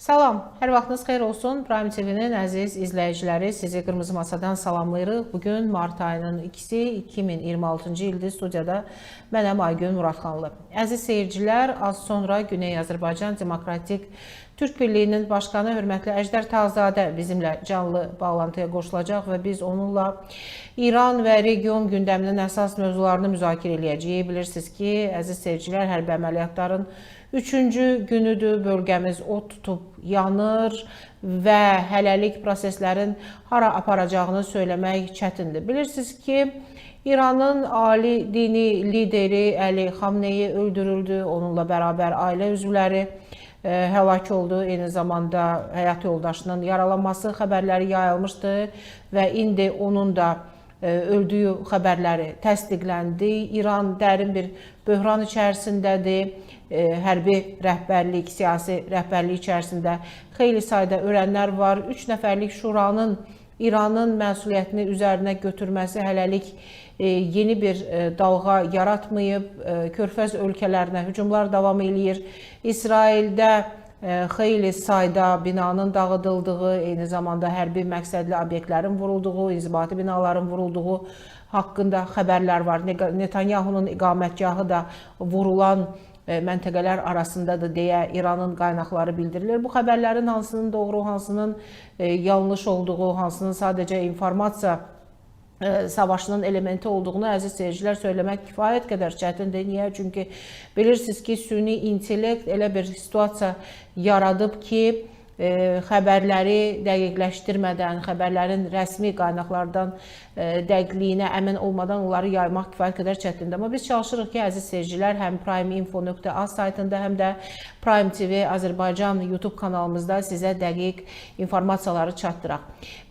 Salam, hər vaxtınız xeyir olsun. Prime TV-nin əziz izləyiciləri, sizi Qırmızı Masadan salamlayırıq. Bugün mart ayının 2-si 2026-cı ildir. Studiyada mənəm Aygün Muradxanlı. Əziz seyircilər, az sonra Güney Azərbaycan Demokratik Türk Birliyinin Başkanı hörmətli Əjdər Tağzadə bizimlə canlı bağlantıya qoşulacaq və biz onunla İran və region gündəminin əsas mövzularını müzakirə edəcəyik. Bilirsiniz ki, əziz seyircilər, hərbi əməliyyatların 3-cü günüdür, bölgəmiz od tutub yanır və hələlik proseslərin hara aparacağını söyləmək çətindir. Bilirsiniz ki, İranın ali dini lideri Əli Xamneyi öldürüldü, onunla bərabər ailə üzvləri həlak oldu. Eyni zamanda həyat yoldaşının yaralanması xəbərləri yayılmışdı və indi onun da öldüyü xəbərləri təsdiqləndi. İran dərin bir böhran içərisindədir. Hərbi rəhbərlik, siyasi rəhbərlik içərisində xeyli sayda ölənlər var. 3 nəfərlik şuranın İranın məsuliyyətini üzərinə götürməsi hələlik yeni bir dalğa yaratmayıb. Körfəz ölkələrinə hücumlar davam edir. İsraildə xeyli sayda binanın dağıdıldığı, eyni zamanda hərbi məqsədli obyektlərin vurulduğu, inzibati binaların vurulduğu haqqında xəbərlər var. Netanyahunun iqamətgahı da vurulan məntəqələr arasındadır deyə İranın qaynaqları bildirilir. Bu xəbərlərin hansının doğru, hansının yanlış olduğu, hansının sadəcə informasiya savaşının elementi olduğunu əziz seyircilər söyləmək kifayət qədər çətindir. Niyə? Çünki bilirsiniz ki, süni intellekt elə bir situasiya yaradıb ki, xəbərləri dəqiqləşdirmədən, xəbərlərin rəsmi qaynaqlardan dəqiqliyinə əmin olmadan onları yaymaq kifayət qədər çətindir. Amma biz çalışırıq ki, əziz seyircilər, həm primeinfo.az saytında, həm də Prime TV Azərbaycan YouTube kanalımızda sizə dəqiq informasiyaları çatdıraq.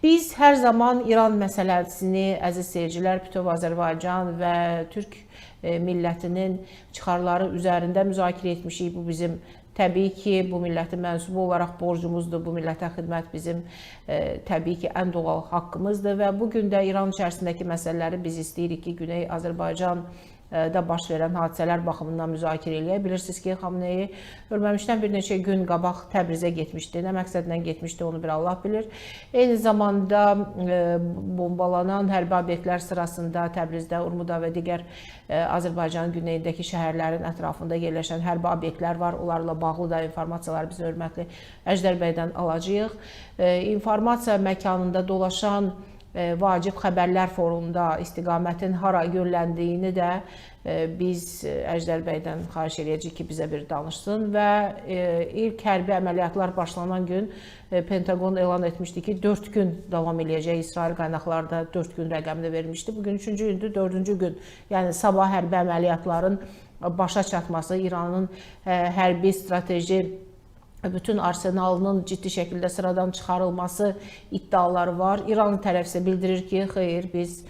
Biz hər zaman İran məsələsini, əziz seyircilər, bütöv Azərbaycan və Türk millətinin çıxarları üzərində müzakirə etmişik. Bu bizim təbii ki, bu millətin mənsubu olaraq borcumuzdur. Bu millətə xidmət bizim təbii ki, ən doğal haqqımızdır və bugün də İran içərisindəki məsələləri biz istəyirik ki, Güney Azərbaycan da baş verən hadisələr baxımından müzakirə eləyə. Bilirsiniz ki, Xamneyi ölməmişdən bir neçə gün qabaq Təbrizə getmişdi. Nə məqsədlə getmişdi, onu bir Allah bilir. Eyni zamanda bombalanan hərbi obyektlər sırasında Təbrizdə, Urmuda və digər Azərbaycanın güneyindəki şəhərlərin ətrafında yerləşən hərbi obyektlər var. Onlarla bağlı da informasiyaları biz hörmətli Əjdər bəydən alacağıq. İnformasiya məkanında dolaşan vacib xəbərlər forumunda istiqamətin hara yönləndiyini də biz Əjdər bəydən xahiş edəcəyik ki, bizə bir danışsın və ilk hərbi əməliyyatlar başlanan gün Pentagon elan etmişdi ki, 4 gün davam eləyəcək. İsrail qaynaqları da 4 gün rəqəmini vermişdi. Bugün 3-cü gündür, 4-cü gün. Yəni sabah hərbi əməliyyatların başa çatması, İranın hərbi strateji bütün arsenalının ciddi şəkildə sıradan çıxarılması iddiaları var. İran tərəf isə bildirir ki, xeyr, biz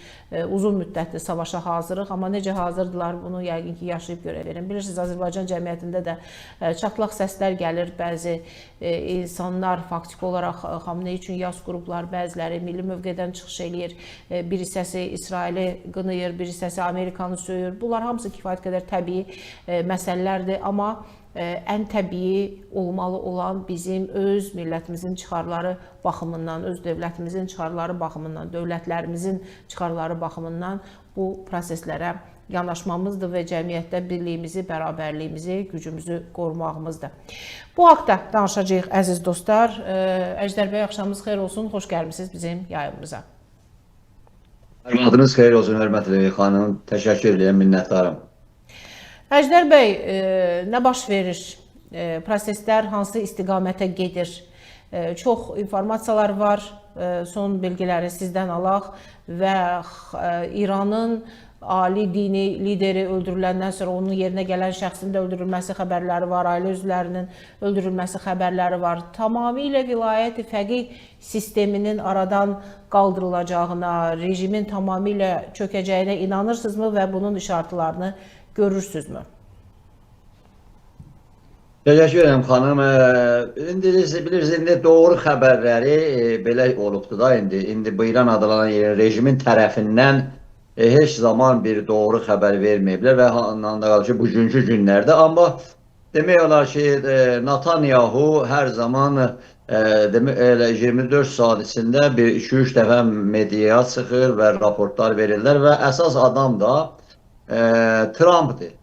uzun müddətli savaşa hazırıq, amma necə hazırdılar bunu yəqin ki, yaşayıb görə verin. Bilirsiniz, Azərbaycan cəmiyyətində də çatlaq səslər gəlir. Bəzi insanlar faktiki olaraq Xamneyi üçün yas qruplar, bəziləri milli mövqedən çıxış eləyir. Bir hissəsi İsraili qınayır, bir hissəsi Amerikanı söyür. Bunlar hamısı kifayət qədər təbii məsələlərdir, amma ən təbii olmalı olan bizim öz millətimizin çıxarları baxımından, öz dövlətimizin çıxarları baxımından, dövlətlərimizin çıxarları baxımından bu proseslərə yanaşmamızdır və cəmiyyətdə birliyimizi, bərabərliyimizi, gücümüzü qorumağımızdır. Bu haqda danışacağıq əziz dostlar. Əjdər bəy, axşamınız xeyir olsun, xoş gəlmisiniz bizim yayımımıza. Hər vaxtınız xeyir olsun, hörmətli xanım. Təşəkkür edirəm, minnətdarım. Əjdər bəy, nə baş verir? Proseslər hansı istiqamətə gedir? Çox informasiyalar var, son bilgiləri sizdən alaq və İranın ali dini lideri öldürüləndən sonra onun yerinə gələn şəxsin də öldürülməsi xəbərləri var, ailə üzvlərinin öldürülməsi xəbərləri var. Tamamilə vilayət-i fəqih sisteminin aradan qaldırılacağına, rejimin tamamilə çökəcəyinə inanırsınızmı və bunun işartılarını görürsünüzmü? Təşəkkür edirəm xanım. İndi bilirsiniz, doğru xəbərləri belə olubdur da indi bu İran adlanan rejimin tərəfindən heç zaman bir doğru xəbər verməyiblər və anda qalır ki, bugünkü günlərdə. Amma demək olar ki, Netanyahu hər zaman elə 24 saat içində bir 2-3 dəfə mediaya çıxır və raportlar verirlər və əsas adam da Trump'dır.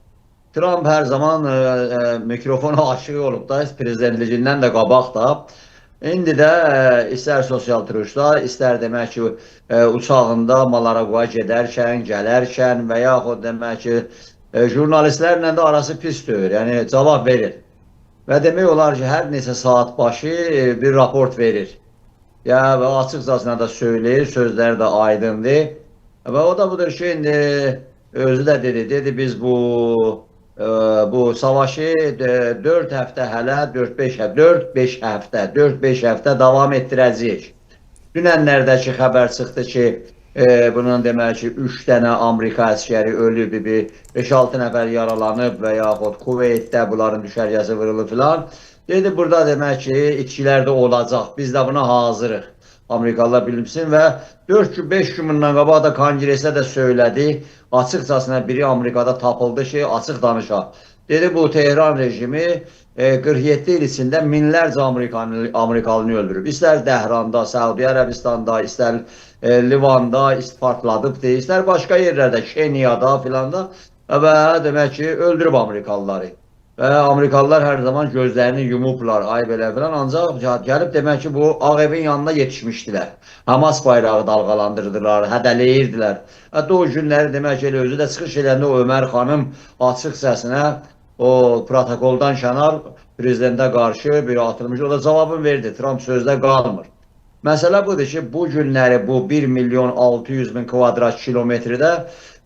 Trump hər zaman mikrofona aşığı olub da, prezidentliyindən də qabaq da. İndi də istər sosial turistlar, istər demək ki, uçağında Malaraguya gedərkən, gələrkən və yaxud demək ki, jurnalistlərlə də arası pis deyir, yəni cavab verir. Və demək olar ki, hər neçə saat başı bir raport verir. Ya və açıqcasına da söyləyir, sözləri də aydındır. Və o da budur ki, indi özü də dedi biz bu savaşı 4 həftə hələ 4-5 həftə davam etdirəcəyik. Dünənlərdəki xəbər çıxdı ki, bunun demək ki, 3 dənə Amerika əskəri ölüb, 5-6 nəfər yaralanıb və yaxud Kuveytdə bunların düşərgəsi vurulub filan. Dedi, burada demək ki, itkilər də olacaq, biz də buna hazırıq. Amerikalılar bilsin və 4-5 gün bundan qabaq da Konqresə də söylədi, açıqcasına biri Amerikada tapıldı ki, açıq danışaq. Dedi, bu Tehran rejimi 47 il içində minlərcə Amerikalını öldürüb. İstər Dəhranda, Səudi Ərəbistanda, istər Livanda partladıbdır, istər başqa yerlərdə, Keniyada filan da və demək ki, öldürüb Amerikalıları. Və Amerikalılar hər zaman gözlərini yumublar, ay belə filan, ancaq gəlib demək ki, bu Ağ Evin yanına yetişmişdilər. Hamas bayrağı dalğalandırdılar, hədələyirdilər. Hətta o günləri demək ki, özü də çıxış edəndə o Ömər xanım açıq səsinə o protokoldan kənar prezidentə qarşı bir atılmış, o da cavabını verdi, Trump sözdə qalmır. Məsələ budur ki, bu günləri bu 1.600.000 kvadrat kilometrdə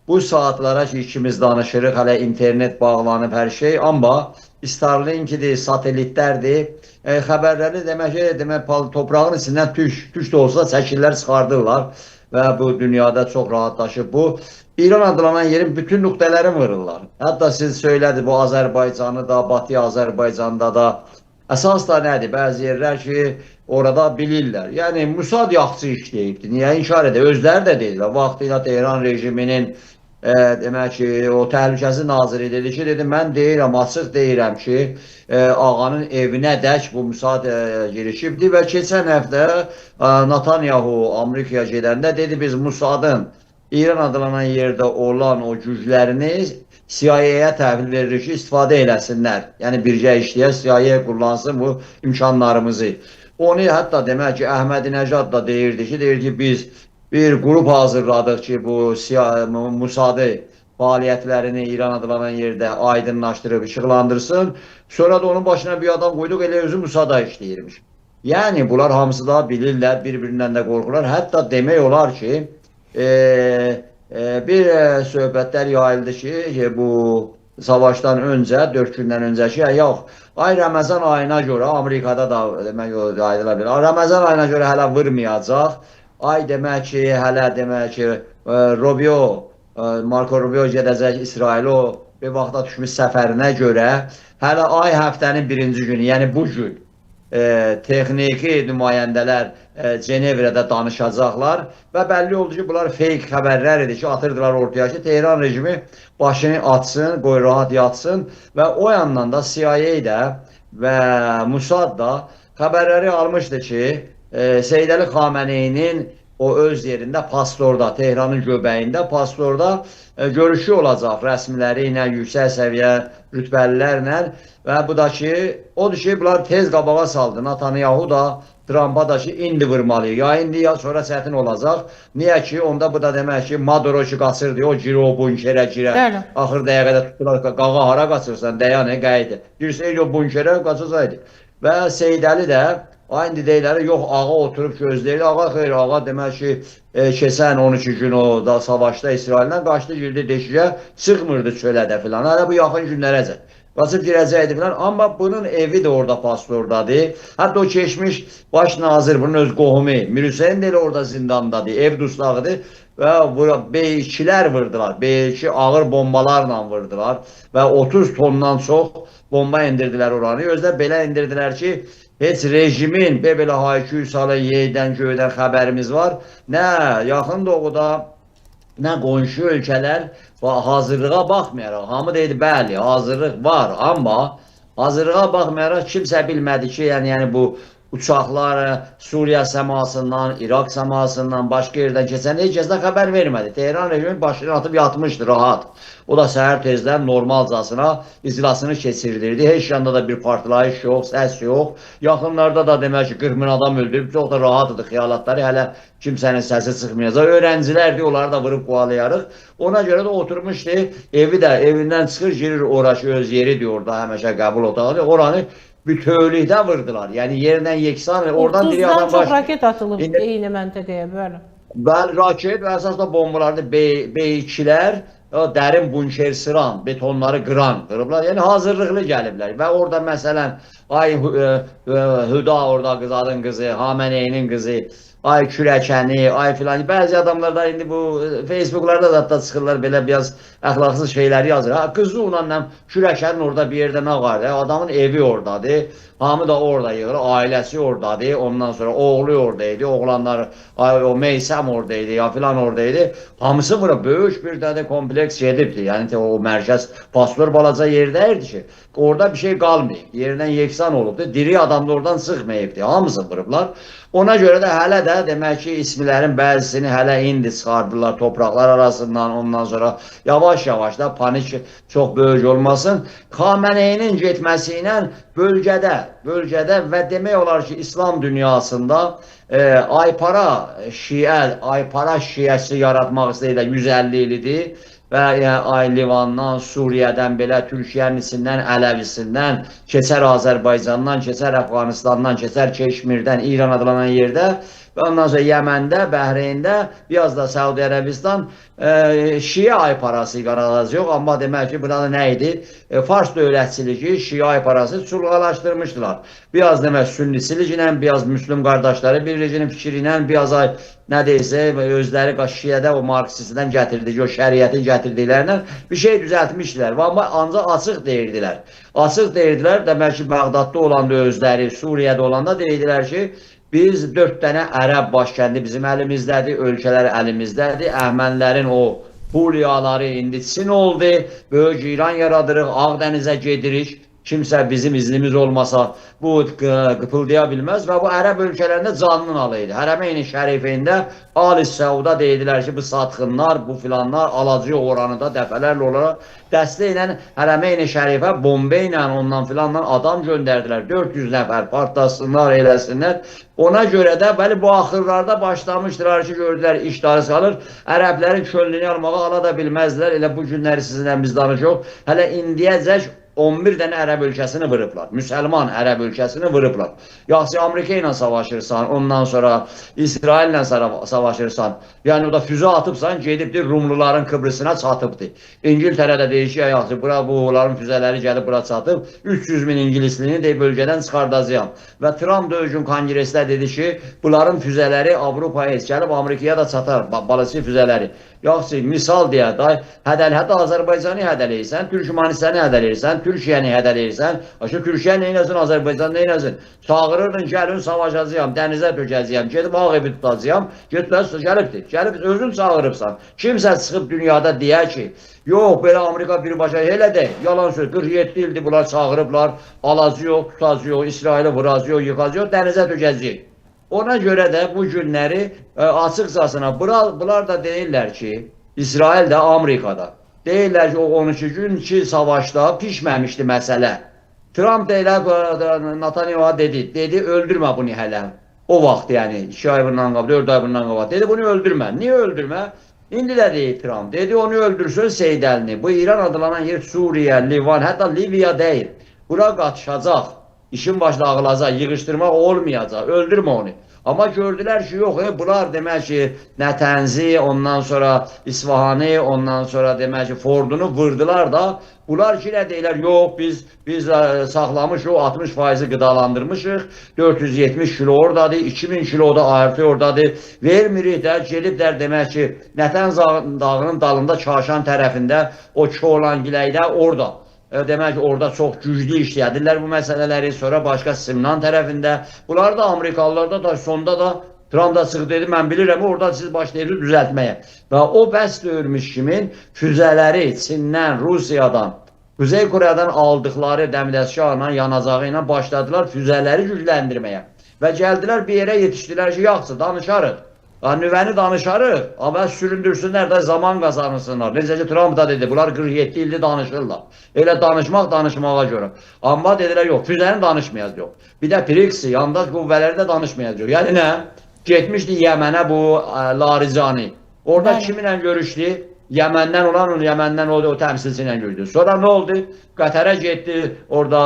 bu saatlara ki, ikimiz danışırıq, hələ internet bağlanıb hər şey, amma Starlink-dir, satelitlərdir, xəbərləri demək ki, toprağın içindən tüş də olsa çəkirlər, çıxardırlar və bu dünyada çox rahatlaşıb bu. İran adlanan yerin bütün nöqtələrini vururlar. Hətta siz söylədi, bu Azərbaycanı da, Batı Azərbaycanda da. Əsas da nədir? Bəzi yerlər ki, orada bilirlər. Yəni, Musad yaxçı işləyibdir. Niyə inkar edir? Özləri də deyirlər. Vaxtıyla Tehran rejiminin demək ki, o təhlükəsi naziri dedi ki, mən deyirəm, açıq deyirəm ki, ağanın evinə dək bu Musad girişibdir və keçən həftə Netanyahu Amerikaya gedəndə dedi, biz Musadın İran adlanan yerdə olan o güclərini CIA-yə təhvil verir ki, istifadə eləsinlər. Yəni, birgə işləyə CIA kullansın bu imkanlarımızı. Onu hətta demək ki, Əhmədinəcad da deyirdi ki, biz bir qrup hazırladıq ki, bu Musadı fəaliyyətlərini İran adlanan yerdə aydınlaşdırıb, işıqlandırsın. Sonra da onun başına bir adam qoyduq, elə özü Musada işləyirmiş. Yəni, bunlar hamısı da bilirlər, bir-birindən də qorxurlar. Hətta demək olar ki, bir söhbətlər yayıldı ki, bu savaşdan öncə, 4 gündən öncə ki, yox, ay Ramazan ayına görə, Amerikada da demək yayıla bilər, Ramazan ayına görə hələ vurmayacaq, ay demək ki, hələ demək ki, Marco Rubio gedəcək İsrail o bir vaxta düşmüş səfərinə görə, hələ ay həftənin birinci günü, yəni bu gün texniki nümayəndələr Cenevrədə danışacaqlar və bəlli oldu ki, bunlar fake xəbərlər idi ki, atırdılar ortaya ki, Tehran rejimi başını açsın, qoy rahat yatsın və o yandan da CIA də və Musad da xəbərləri almışdı ki, Seyyid Əli Xameneyinin o öz yerində Pastorda, Tehranın göbəyində Pastorda görüşü olacaq rəsmiləri ilə, yüksək səviyyə rütbəlilərlə və bu da ki, odur ki, bunlar tez qabağa saldı. Netanyahu da Trump'a da ki, indi vurmalıyıq. Ya indi ya sonra çətin olacaq. Niyə ki, onda bu da demək ki, Maduro ki, qaçırdı, o giri o bunkerə girə. Axır dəqiqədə tutdular, qağa hara qaçırsan, dəyanə qaydı. Girsəydi o bunkerə qaçırsaydı. Və Seyyid Əli də indi deyirlər, yox, ağa oturub gözləyir. Ağa xeyr, ağa demək ki, keçən 12 gün o da savaşda İsraillə qaçdı, girdi deşiyə, çıxmırdı çölədə filan. Hələ bu yaxın günlərəcək. Qaçıb girəcəkdi filan. Amma bunun evi də orada Pastordadır. Hətta o keçmiş baş nazir, bunun öz qohumu, Mir Hüseyin də elə orada zindandadır, ev dustağıdır. Və B2'lər vurdular. B2 ağır bombalarla vurdular. Və 30 tondan çox bomba indirdiler oranı. Özlər belə indirdilər ki, heç rejimin belə hayküy salı yerdən göydən xəbərimiz var. Nə yaxın doğuda, nə qonşu ölkələr hazırlığa baxmayaraq. Hamı deyir, bəli, hazırlıq var, amma Hazırlığa baxmayaraq kimsə bilmədi ki, yəni bu uçaqlar Suriya səmasından, İraq səmasından, başqa yerdən keçən heç kəs də xəbər vermədi. Tehran rejimi başını atıb yatmışdı rahat. O da səhər tezdən normalcasına iclasını keçirdirdi. Heç yanda da bir partlayış yox, səs yox. Yaxınlarda da demək ki 40 min adam öldürüb, çox da rahat idi xəyalatları. Hələ kimsənin səsi çıxmayacaq. Öğrencilərdi, onları da vurub qovalayarıq. Ona görə də oturmuşdu. Evindən çıxır, girir ora ki, öz yeridir orada, həmişə qəbul otağı. Oranı bütövlükdə vurdular. Yəni yerdən yeksan, oradan diri adam çox raket atılıb eyni məntəqəyə, bəli. Bəli, raket və əsasda bombalardı B2-lər, dərin bunker sıran, betonları qırıblar. Yəni hazırlıqlı gəliblər. Və orada məsələn, Hüda orada qızadın qızı, Hameneyinin qızı, ay kürəkəni, ay filan. Bəzi adamlar da indi bu Facebooklarda da hatta çıxırlar belə biraz əxlaqsız şeyləri yazır. Ha, qızı onunla kürəkənin orada bir yerdə nə var? Adamın evi oradadır. Hamı da orada yığır, ailəsi oradadır. Ondan sonra oğlu oradaydı, oğlanlar, o Meysəm oradaydı, ya filan oradaydı. Hamısı bura böyük bir dənə kompleks gedibdi. Yəni o mərkəz pastor balaca yerdəydi ki, orada bir şey qalmayıb. Yerindən yeksan olubdu. Diri adam da oradan çıxmayıbdı. Hamısı vurublar. Ona görə də hələ də demək ki, ismilərin bəzisini hələ indi çıxardılar topraklar arasından. Ondan sonra yavaş-yavaş da panik çox böyük olmasın. Xameneyinin getməsi ilə bölgədə və demək olar ki, İslam dünyasında aypara şiəsi yaratmaq istəyirlər 150 ildir. Və yəni, Livandan, Suriyədən, belə Türkiyənin içindən, Ələvisindən, keçər Azərbaycandan, keçər Əfqanistandan, keçər Keşmirdən, İran adlanan yerdə və ondan sonra Yəməndə, Bəhreyndə, biraz da Səudi Ərəbistan Şiə ayparası yaradacaq. Amma demək ki, burada nə idi? Fars dövlətçiliyi Şiə ayparası çulğalaşdırmışdılar. Biraz demək sünnisilik ilə, biraz Müslüm qardaşları birliğinin fikri ilə, biraz nə deyilsə, özləri Şiədə o Marksistdən gətirdiyi, o şəriətin gətirdiklərindən bir şey düzəltmişdilər. Amma ancaq açıq deyirdilər. Açıq deyirdilər, demək ki, Bağdadda olanda özləri, Suriyədə olanda deyirdilər ki, biz 4 dənə ərəb başkəndi bizim əlimizdədir, ölkələr əlimizdədir. Əhmənilərin o Huliyaları indi Çin oldu, böyük İran yaradırıq, Ağdənizə gedirik. Kimsə bizim iznimiz olmasa bu qıpıldaya bilməz və bu ərəb ölkələrində canının alıydı. Hərəmeyn-i Şərifində Ali Səuda deyidilər ki, bu satxınlar, bu filanlar alacaq oranı da dəfələrlə olaraq dəstəklə Hərəmeyn-i Şərifə bomba ilə ondan filandan adam göndərdilər. 400 nəfər partlasınlar, eləsinlər. Ona görə də bəli bu axırlarda başlamışdılar ki, gördülər işləri salır. Ərəblərin könlünü almağa ala da bilməzdilər. Elə bu günləri sizinlə biz danışıq. Hələ indiyəcək 11 dənə ərəb ölkəsini vurublar. Müsəlman ərəb ölkəsini vurublar. Yaxşı Amerika ilə savaşırsan, ondan sonra İsrail ilə savaşırsan. Yəni o da füzə atıbsan, gedibdir Rumluların Kıbrısına çatıbdır. İngiltərədə deyir ki, yaxşı bunların füzələri gəlib bura çatıb, 300 min İngilisliyini deyib bölgədən çıxardacağam. Və Trump da gün konqresdə dedi ki, bunların füzələri Avropaya gəlib Amerikaya da çatar, balıqçı füzələri. Yaxşı, misal deyə, hətta Azərbaycanı hədələyirsən, Türkmenistanı hədələyirsən, Türkiyəni hədələyirsən, Türkiyə neynəsin, Azərbaycan neynəsin? Çağırırdın, gəlin savaşacağım, dənizə tökəcəyəm, gedib ağ evi tutacağım, gəlibdir, özün çağırıbsan. Kimsə çıxıb dünyada deyə ki, yox, belə Amerika birbaşa elə deyil, yalan söz, 47 ildir bunlar çağırıblar, alacaq, tutacaq, İsraili vuracaq, yıxacaq, dənizə tökəcəyik. Ona görə də bu günləri açıqcasına bunlar da deyirlər ki, İsrail də Amerikada. Deyirlər ki, o 12 gün ki savaşda pişməmişdi məsələ. Trump da elə Netanyahu'ya dedi öldürmə bunu hələ. O vaxt yəni 2 ay bundan qabaq, 4 ay bundan qabaq dedi bunu öldürmə. Niyə öldürmə? İndi də deyir Trump. Dedi onu öldürsün Seydəlini. Bu İran adlanan yer Suriyə, Livan, hətta Liviya deyil. Bura qatışacaq. İşin başına ağılacaq, yığışdırmaq olmayacaq, öldürmə onu. Amma gördülər ki, yox, bunlar demək ki, Nətənzi, ondan sonra İsfahanı, ondan sonra demək ki, Fordunu vurdular da, bunlar ki, nə deyirlər, yox, biz saxlamışıq, 60% qıdalandırmışıq, 470 kilo oradadır, 2000 kilo da artı oradadır, vermirik də, gediblər demək ki, Nətənz dağının dalında Kaşan tərəfində, o Çoğlan Giləydə orada. Demək ki, orada çox güclü işləyədirlər bu məsələləri, sonra başqa Simnan tərəfində. Bunlar da Amerikalılarda da sonda da Trump da çıxdı dedi, mən bilirəm, orada siz başlayırsınız düzəltməyə. Və o bəs döyülmüş kimin füzələri Çindən, Rusiyadan Kuzey Kore'den aldıkları dəmdəstgahla, yanacağı ilə başladılar füzələri gücləndirməyə. Və gəldilər bir yerə yetişdilər ki, yaxşı, danışarıq. Nüvəni danışarıq, amma süründürsünlər də zaman qazanırsınlar. Necə ki, Trump da dedi, bunlar 47 ildir danışırlar. Elə danışmaq danışmağa görə. Amma dedilər, yox, füzəni danışmayacaq. Bir də BRICS, yandaş qüvvələri də danışmayacaq. Yəni nə? Getmişdi Yəmənə bu Larijani. Orada kiminlə görüşdü? Yəməndən o təmsilçi ilə görüşdü. Sonra nə oldu? Qətərə getdi, orada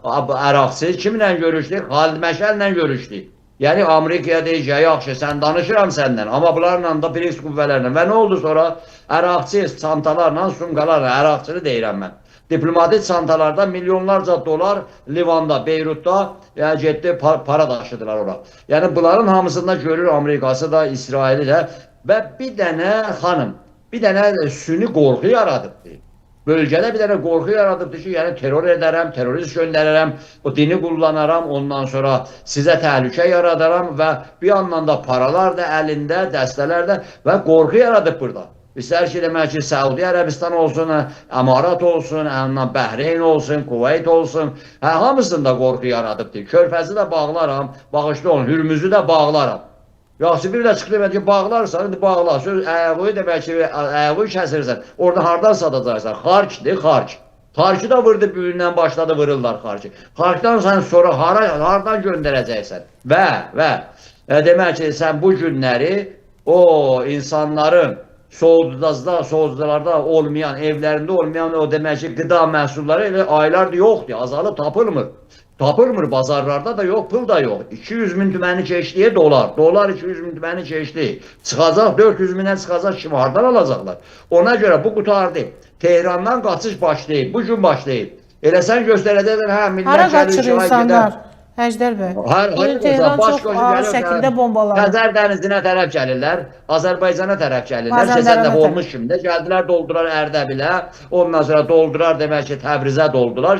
Əraqçı kiminlə görüşdü? Xalid Məşəllə görüşdü. Yəni Amerikaya deyəcək, yaxşı, sən danışıram səndən, amma bunlarla da BRICS qüvvələrlə. Və nə oldu sonra? Əraqçı çantalarla, sumqalarla, Əraqçını deyirəm mən. Diplomatik çantalarda milyonlarca dolar Livanda, Beyrutda getdi, para daşıdılar ora. Yəni bunların hamısında görür Amerikası da, İsraili də və bir dənə xanım, bir dənə süni qorxu yaradıbdır. Bölgədə bir dənə qorxu yaradıbdır ki, yəni terror edərəm, terrorist göndərərəm, o dini kullanaram, ondan sonra sizə təhlükə yaradaram və bir yandan da paralar da əlində, dəstələr də və qorxu yaradıb burada. İstər ki, demək ki, Səudi Ərəbistan olsun, Əmarat olsun, Bəhreyn olsun, Kuveyt olsun, hamısında qorxu yaradıbdır. Körfəzi də bağlaram, bağışlı olun, Hürmüzü də bağlaram. Yaxşı, bir də çıxdı demək ki, bağlarsan, indi bağlar. Söz əyağı demək ki, əyağı kəsirsən, orada hardan satacaqsan? Xarçdır, xarç. Xarçı da vurdu, büyündən başladı vırırlar xarçı. Xarçdan sən sonra hardan göndərəcəksən? Və demək ki, sən bu günləri o insanların soğuducularda olmayan, evlərində olmayan o demək ki, qıda məhsulları elə aylardır yoxdur, azalıb tapılmır. Tapılmır, bazarlarda da yox, pul da yox. 200 min tüməni keçdiyə dolar. Dolar 200 min tüməni keçdi. Çıxacaq, 400 minə çıxacaq, kimi hardan alacaqlar? Ona görə bu qutardı. Tehrandan qaçış başlayıb, bu gün başlayıb. Elə sən göstərəcəklər, hə, millət hara qaçır insanlar? Əjdər bəy, Tehran çox ağır şəkildə bombalanır. Xəzər dənizinə tərəf gəlirlər, Azərbaycana tərəf gəlirlər. Keçən dəfə olmuş kimi də gəldilər, doldurar Ərdəbilə, ondan sonra doldurar demək ki, Təbrizə doldular,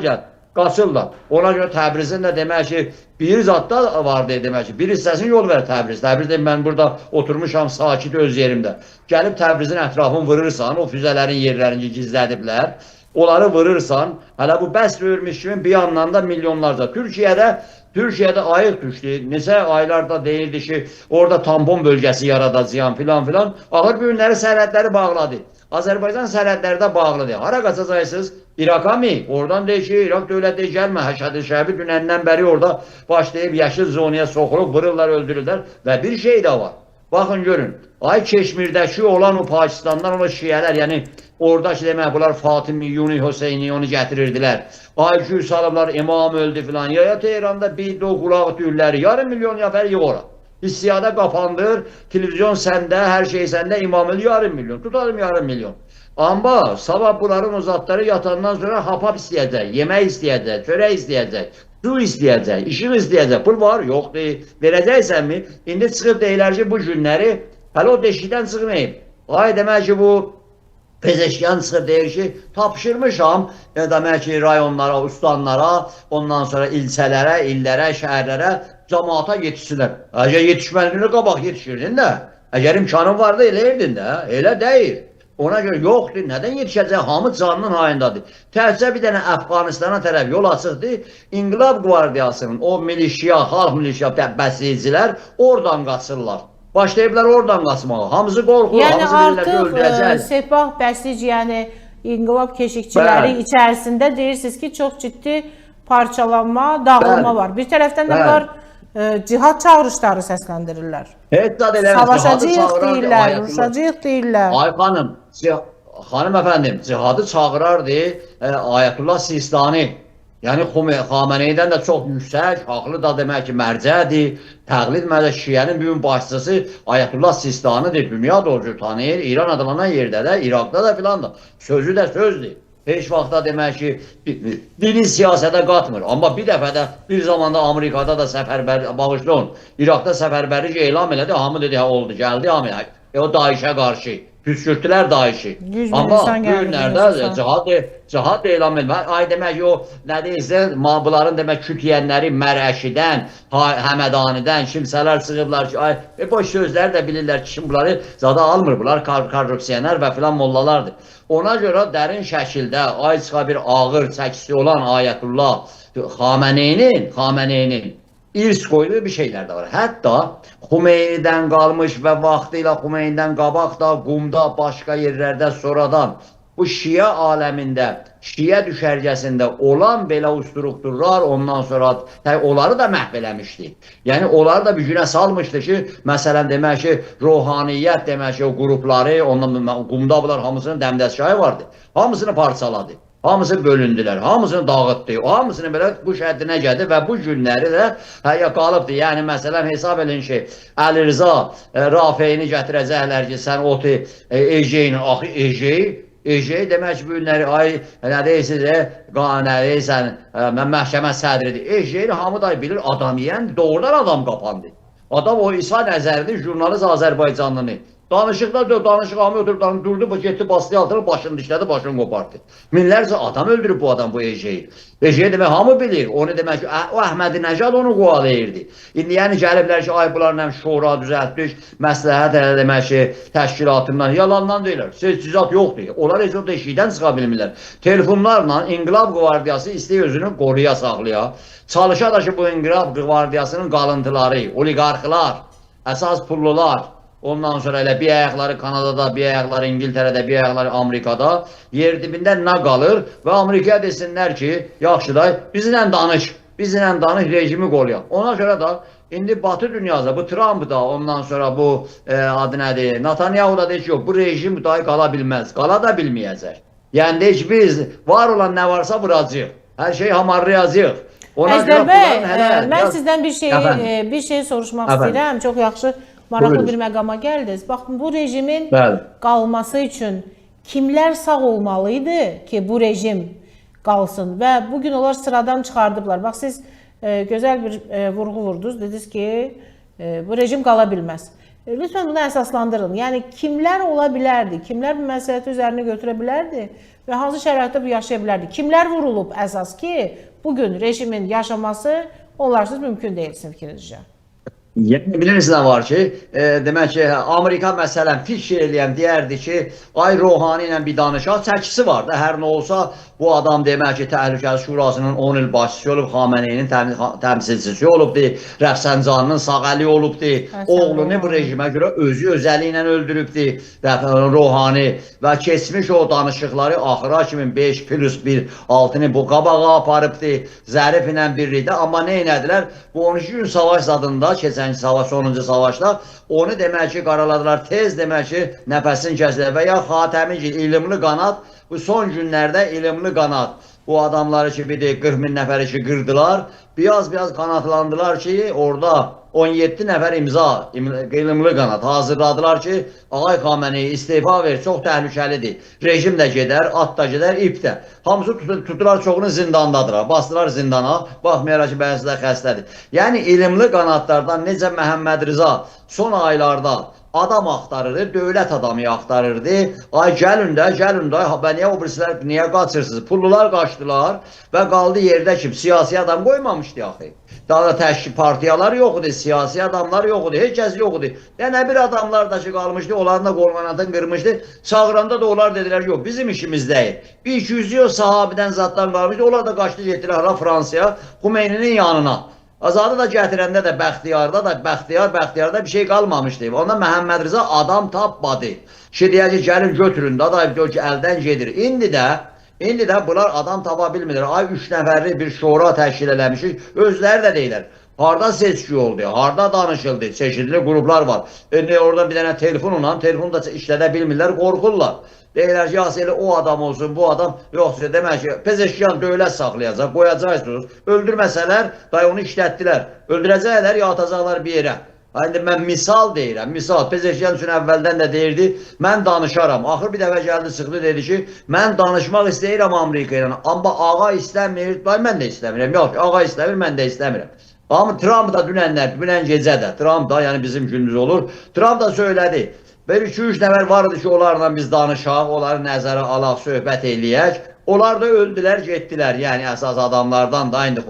qaçırlar. Ona görə Təbrizin də demək ki, bir zadda vardı demək ki, bir hissəsini yol ver Təbriz. Təbriz deyim, mən burada oturmuşam sakit öz yerimdə. Gəlib Təbrizin ətrafını vurursan, o füzələrin yerlərini gizlədiblər. Onları vurursan, hələ bu bəs vermiş kimi bir yandan da milyonlarca. Türkiyədə ayıq düşdü. Neçə aylarda deyildi ki, orada tampon bölgəsi yaradacağım filan. Ağır günləri sərhədləri bağladı. Azərbaycan sərhədləri də bağlıdır. Hara qaçacaqsınız? İraka mı? Oradan deyir ki, İraq dövləti gəlmə. Həşədi Şəbi dünəndən bəri orada başlayıb yeşil zonaya soxulub, vururlar, öldürürlər. Və bir şey də var. Baxın, görün. Ay Keşmirdəki olan o Pakistandan o şiyələr, yəni oradakı demək bunlar Fatimi, Yuni, Hüseyni onu gətirirdilər. Ay gül salıblar, imam öldü filan. Ya Tehranda bir o qulaq tüyləri, yarım milyon nəfər yığ ora. Hissiyada qapandır, televizyon səndə, hər şey səndə, imam öldü yarım milyon. Tutalım yarım milyon. Amma sabah bunların o zatları yatandan sonra hapap istəyəcək, yemək istəyəcək, çörək istəyəcək, su istəyəcək, işıq istəyəcək. Pul var, yoxdur. Verəcəksənmi? İndi çıxıb deyilər ki, bu günləri hələ o deşikdən çıxmayıb. Ay demək ki, bu pezeşkan çıxıb deyir ki, tapşırmışam, demək ki, rayonlara, ustanlara, ondan sonra ilçələrə, illərə, şəhərlərə, cəmaata yetişsinlər. Əgər yetişmədiyini qabaq yetişirdin də, əgər imkanın vardı, eləyirdin də, elə deyil. Ona görə yoxdur, nədən yetişəcək? Hamı canının hayındadır. Təhcə bir dənə Əfqanistana tərəf yol açıqdır. İnqilab Qvardiyasının o milişya, xalq milişya bəsləyicilər oradan qaçırlar. Başlayıblar oradan qaçmağa. Hamısı qorxur, yəni hamısı bilirlər ki, öldürəcək. Yəni artıq Sepah bəsici, yəni inqilab keşikçiləri içərisində deyirsiniz ki, çox ciddi parçalanma, dağılma var. Bir tərəfdən də bunlar cihad çağırışları səsləndirirlər. Savaşacağıq deyirlər, vuruşacağıq deyirlər. Ay xanım əfəndim, cihadı çağırardı Ayətullah Sistani. Yəni Xameneydən də çox yüksək, haqlı da demək ki, mərcədir. Təqlid şiənin büyük başçısı Ayətullah Sistanidir. Dünya doğru tanıyır. İran adlanan yerdə də, İraqda da filan da. Sözü də sözdür. Heç vaxtda demək ki, dini siyasətə qatmır. Amma bir dəfə də, bir zamanda Amerikada da səfərbərlik, bağışlı olun, İraqda səfərbərlik elan elədi, hamı dedi, oldu, gəldi, o DAEŞ'e karşı. Püskürttüler DAEŞ'i. 100 min Ama insan bu gəldi günlərdə biliyorsunuz. cihad elan edilmə. Ay demək o nə deyirsə, bunların demək kütüyənləri Mərəşidən, Həmədanidən kimsələr çıxıblar ki, ay boş sözlər də bilirlər ki, kim bunları zada almır. Bunlar korrupsiyoner və filan mollalardır. Ona görə dərin şəkildə ay çıxa bir ağır çəkisi olan Ayətullah Xameneyinin irs qoyduğu bir şeyler de var. Hətta Xumeynidən qalmış və vaxtilə Xumeynidən qabaq da Qumda, başqa yerlərdə sonradan bu Şia aləmində, Şia düşərgəsində olan belə ustrukturlar ondan sonra onları da məhv eləmişdi. Yəni onları da bir günə salmışdı ki, məsələn demək ki, ruhaniyyət demək ki, o qrupları, ondan Qumda bunlar hamısının dəmdəstgahı vardı. Hamısını parçaladı. Hamısı bölündülər, hamısını dağıtdı, hamısını belə bu şəddinə gəldi və bu günləri də qalıbdı. Yəni, məsələn, hesab edin ki, Əli Rıza Rafeyini gətirəcəklər ki, sən otu Ejeyini, axı Ejey demək ki, bu günləri, ay, nə deyirsən, mən məhkəmə sədridir. Ejeyini hamı da bilir, adam yiyən, doğrudan adam qapandı. Adam o İsa Nəzərli, jurnalist Azərbaycanlını. Danışıq hamı ötürüb, durdu, getdi, bastı altını, başını dişlədi, başını qopardı. Minlərcə adam öldürüb bu adam bu Ejey. Ejey demək, hamı bilir. Onu demək ki, o Əhmədi Nəcad onu qovalayırdı. İndi yəni gəliblər ki, ay bunlarla şura düzəltdik, məsləhət elə demək ki, təşkilatından, yalandan deyirlər. Sezcizat yoxdur. Onlar heç o deşikdən çıxa bilmirlər. Telefonlarla İnqilab Qvardiyası istəyir özünü qoruya saxlaya. Çalışa da ki, bu İnqilab Qvardiyasının qalıntıları, oligarxlar, əsas pullular, ondan sonra elə bir ayaqları Kanadada, bir ayaqları İngiltərədə, bir ayaqları Amerikada yer dibində nə qalır və Amerikaya desinlər ki, yaxşı da bizlə danış rejimi qoruyaq. Ona görə da indi Batı dünyası, bu Trump da, ondan sonra bu adı nədir, Netanyahu da deyir ki, yox, bu rejim dahi qala bilməz, qala da bilməyəcək. Yəni deyir ki, biz var olan nə varsa vuracaq, hər şeyi hamarlayacaq. Əzdər bəy, mən sizdən bir şey soruşmaq istəyirəm, çox yaxşı. Maraqlı bir məqama gəldiniz. Baxın, bu rejimin qalması üçün kimlər sağ olmalıydı ki, bu rejim qalsın və bugün onlar sıradan çıxardıblar. Bax, siz gözəl bir vurğu vurdunuz, dediniz ki, bu rejim qala bilməz. Lütfen bunu əsaslandırın. Yəni, kimlər ola bilərdi, kimlər bu məsuliyyəti üzərinə götürə bilərdi və hansı şəraitdə bu yaşaya bilərdi? Kimlər vurulub əsas ki, bugün rejimin yaşaması onlarsız mümkün deyil sizin fikrinizcə? Yəni bilirsiniz nə var ki, demək ki, Amerika məsələn fikir eləyən deyərdi ki, ay Rohani ilə bir danışaq, çəkisi var da, hər nə olsa bu adam demək ki, Təhlükəsizlik Şurasının 10 il başçısı olub, Xameneyinin təmsilçisi olubdur, Rəfsəncanının sağ əli olubdur, oğlunu bu rejimə görə özü özəli ilə öldürübdür, Rohani və keçmiş o danışıqları axıra kimi 5+1-6-nı bu qabağa aparıbdır, Zərif ilə birlikdə, amma nə elədilər? Bu 12 gün savaş zadında keçən savaş, sonuncu savaşda onu demək ki, qaraladılar, tez demək ki, nəfəsini kəsdilər və ya Xatəmi ki, ilimli qanat, bu son günlərdə ilimli qanat, bu adamları ki, bir de 40 min nəfəri ki, qırdılar, biraz qanatlandılar ki, orada 17 nəfər imza, ilimli qanat hazırladılar ki, Ağay Xameneyi istifa verir, çox təhlükəlidir, rejim də gedər, at da gedər, ip də. Hamısı tutular, çoxunu zindandadılar, bastılar zindana, baxmayaraq ki, bəzi də xəstədir. Yəni, ilimli qanatlardan necə Məhəmməd Rıza son aylarda adam axtarırdı, dövlət adamı axtarırdı. Ay gəlin də, niyə o birisilər, niyə qaçırsınız? Pullular qaçdılar və qaldı yerdə kim? Siyasi adam qoymamışdı axı. Daha da təşkil partiyalar yox idi, siyasi adamlar yox idi, heç kəs yox idi. Yəni bir adamlar da ki qalmışdı, onların da qormanatını qırmışdı. Çağıranda da onlar dedilər, yox, bizim işimiz deyil. Bir 200 yıl sahabidən zatdan qalmışdı, onlar da qaçdı getdilər Fransaya, Xumeyninin yanına. Azadı da gətirəndə də Bəxtiyarda bir şey qalmamışdı. Onda Məhəmməd Rıza adam tapmadı. Ki deyək ki, gəlin götürün, da ki, əldən gedir. İndi də bunlar adam tapa bilmirlər. Ay 3 nəfərli bir şura təşkil eləmişik. Özləri də deyirlər. Harda seçki oldu, harda danışıldı, çeşitli qruplar var. Orada bir dənə telefonu da işlədə bilmirlər, qorxurlar. Deyirlər ki, elə o adam olsun, bu adam, yoxsa demək ki, Pezeşkiyan dövlət saxlayacaq, qoyacaqsınız. Öldürməsələr, onu işlətdilər. Öldürəcəklər, ya atacaqlar bir yerə. İndi mən misal deyirəm, Pezeşkiyan üçün əvvəldən də deyirdi, mən danışaram. Axır bir dəfə gəldi, çıxdı, dedi ki, mən danışmaq istəyirəm Amerika ilə, amma ağa istəmir, mən də istəmirəm, yox, ağa istəmir, mən də istəmirəm. Amma Trump da dünən gecə də, Trump da, yəni bizim günümüz olur, Trump da söylədi, Bir 2-3 nəfər vardı ki, onlarla biz danışaq, onları nəzərə alaq, söhbət eləyək. Onlar da öldülər, getdilər. Yəni əsas adamlardan da indi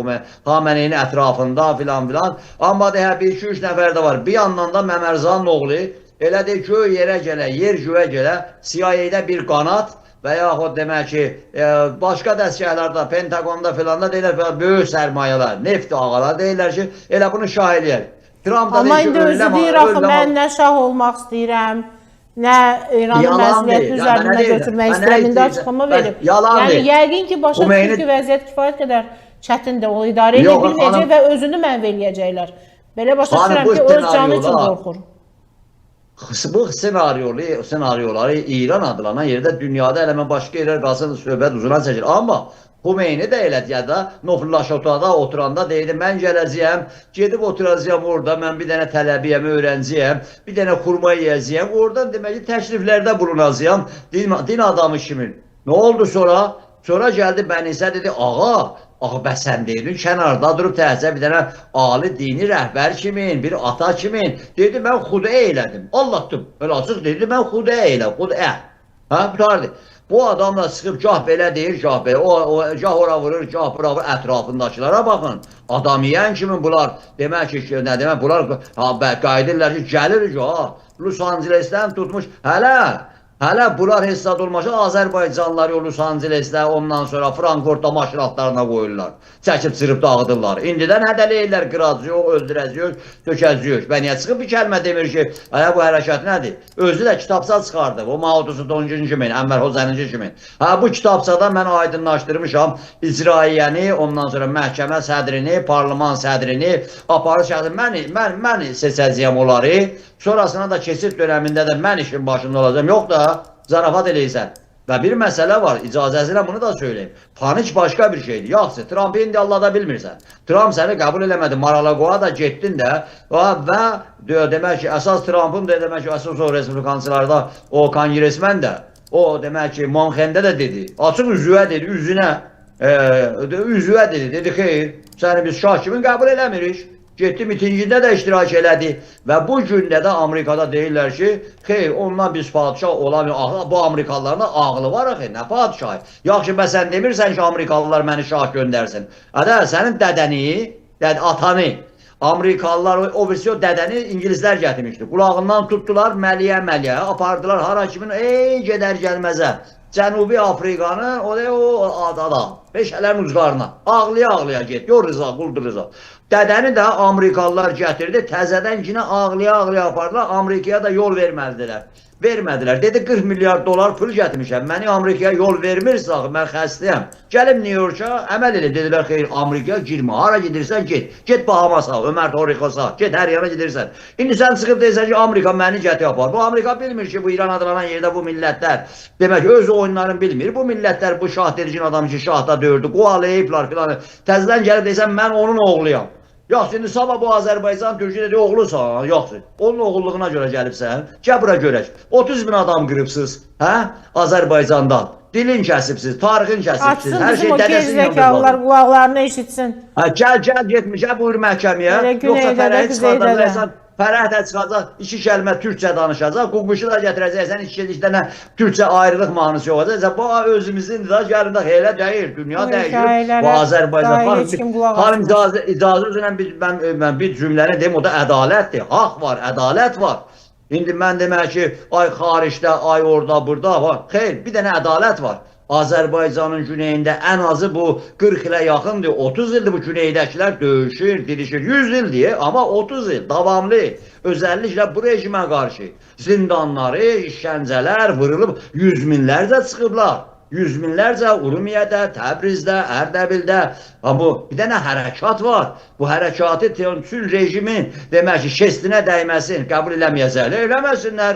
Xameneyin ətrafında filan filan. Amma da bir 2-3 nəfər də var. Bir yandan da Məmərzanın oğlu elə də göy yerə gələ, yer göyə gələ, CIA-də bir qanat və yaxud demək ki, başqa dəstgahlarda, Pentagonda filan da deyirlər, böyük sərmayələr, neft ağalar deyirlər ki, elə bunu şah eləyər. Amma indi özü deyir axı, mən nə şah olmaq istəyirəm, nə İranın məsuliyyət üzərinə götürmək istəyirəm, indi açıqlama verib. Yəni, yəqin ki, başa düşür ki, vəziyyət kifayət qədər çətindir, o idarə edə bilməyəcək və özünü məhv eləyəcəklər. Belə başa düşürəm ki, öz canı üçün qorxur. Bu senaryoları İran adlanan yerdə dünyada eləmə başqa yerlər qalsın, söhbət uzuna çəkir. Amma Xomeyni də elədi ya da Nofullaşotada oturanda deyildi, mən gələcəyəm, gedib oturacağım orada, mən bir dənə tələbiyəm, öğrenciyəm, bir dənə xurma yiyəcəyəm, oradan demək ki, təşriflərdə bulunacağım, din adamı kimi. Nə oldu sonra? Sonra gəldi Bənisə dedi, ağa bəs sən deydin, kənarda durub təhcə bir dənə ali dini rəhbər kimin, bir ata kimin, dedi, mən xudə eylədim, Allah'tım, öyle açıq dedi, mən xudə eylə, xudə, tutardı. Bu adamla sıxıb gah belə deyir, gah belə, gah ora vurur, gah bura vurur, ətrafındakılara baxın. Adam yiyən kimi bunlar, demək ki, nə demək, bunlar qayıdırlar ki, gəlir ki, Los Angeles'dən tutmuş, hələ bunlar hesab olmaşı Azərbaycanlıları Los Angeles'də, ondan sonra Frankfurt'da maşın altlarına qoyurlar. Çəkib çırıb dağıdırlar. İndidən hədələyirlər, qıracıq, öldürəcək, dökəcək. Və niyə çıxıb bir kəlmə demir ki, bu hərəkat nədir? Özü də kitabsa çıxardı. O Mao Tse-Tung kimi, Ənvər Hoca'nın kimi. Bu kitabsada mən aydınlaşdırmışam icraiyəni, ondan sonra məhkəmə sədrini, parlament sədrini, aparı şəhədi, mən seçəcəyəm onları. Sonrasına da keçid dönemində də mən işin başında olacağım. Yox da zarafat eləyirsən. Və bir məsələ var, icazəsilə bunu da söyleyeyim. Panik başqa bir şeydir. Yaxşı, Trump'ı indi allada bilmirsən. Trump səni qəbul eləmədi. Mar-a-Lagoa da getdin də və demək ki, əsas Trump'ın da demək ki, əsas o respublikancılarda o kongresmen də, o demək ki, Monxendə də dedi. Açıq üzüyə dedi, üzüyə dedi, xeyr, səni biz şah kimi qəbul eləmirik. Getdi mitingində də iştirak elədi və bu gündə də Amerikada deyirlər ki, xeyr, ondan biz padişah olamıyor. Bu Amerikalıların da ağlı var axı, nə padişahı? Yaxşı, mən sən demirsən ki, Amerikalılar məni şah göndərsin. Sənin dədəni, atanı, Amerikalılar o birisi o dədəni İngilizlər gətirmişdi. Qulağından tutdular, məliyə, apardılar hara kimin, gedər gəlməzə. Cənubi Afrikanı, o adada, beşələrin uclarına, ağlaya get, yor Rıza, quldur Rıza. Dədəni də Amerikalılar gətirdi, təzədən yine ağlaya apardılar, Amerikaya da yol vermədilər. Dedi 40 milyar dolar pul gətirmişəm, məni Amerikaya yol vermirsə, mən xəstəyəm. Gəlim New York'a əməl elə, dedilər, xeyr, Amerikaya girmə, hara gedirsən get Bahamas'a, Ömər Torikos'a, get hər yana gedirsən. İndi sən çıxıb deyirsən ki, Amerika məni gəti yapar. Bu Amerika bilmir ki, bu İran adlanan yerdə bu millətlər, demək ki, öz oyunlarını bilmir. Bu millətlər, bu şah dedicin adam ki, şahda dördü, qovalayıblar filan. Təzdən gəlib deyirsən, mən onun oğluyam. Yox, şimdi sabah bu Azərbaycan Türkiyə dedi, oğlusan, yoxdur. Onun oğulluğuna görə gəlibsən, gəl bura görək. 30 bin adam qırıbsınız, Azərbaycandan. Dilin kəsibsiz, tarixin kəsibsiz. Açsın bizim o gerizekalılar qulaqlarını eşitsin. Gəl, getmiş, buyur məhkəməyə. Yoxsa fərəhi çıxardacaqsan. Fərəh də çıxacaq, 2 kəlmə türkçə danışacaq, quşu da gətirəcəksən, 2 dənə türkçə ayrılıq mahnısı olacaq. Bu özümüzün də gəlində elə deyil, dünya dəyişir. Bu Azərbaycan icazə üzrə mən bir cümləni deyim, o da ədalətdir. Haqq var, ədalət var. İndi mən demək ki, ay xaricdə, ay orada, burada var. Xeyr, bir dənə ədalət var. Azərbaycanın güneyində ən azı bu 40 ilə yaxındır, 30 ildir bu güneydəkilər döyüşür, dirişir, 100 ildir, amma 30 il davamlı, özəlliklə bu rejimə qarşı zindanları, işgəncələr vurulub, 100 minlərcə çıxıblar. 100 minlərcə Urumiyədə, Təbrizdə, Ərdəbildə. Amma bir dənə hərəkat var. Bu hərəkatı bütün rejimin demək ki, şestinə dəyməsin, qəbul eləməyəcəklər, eləməsinlər.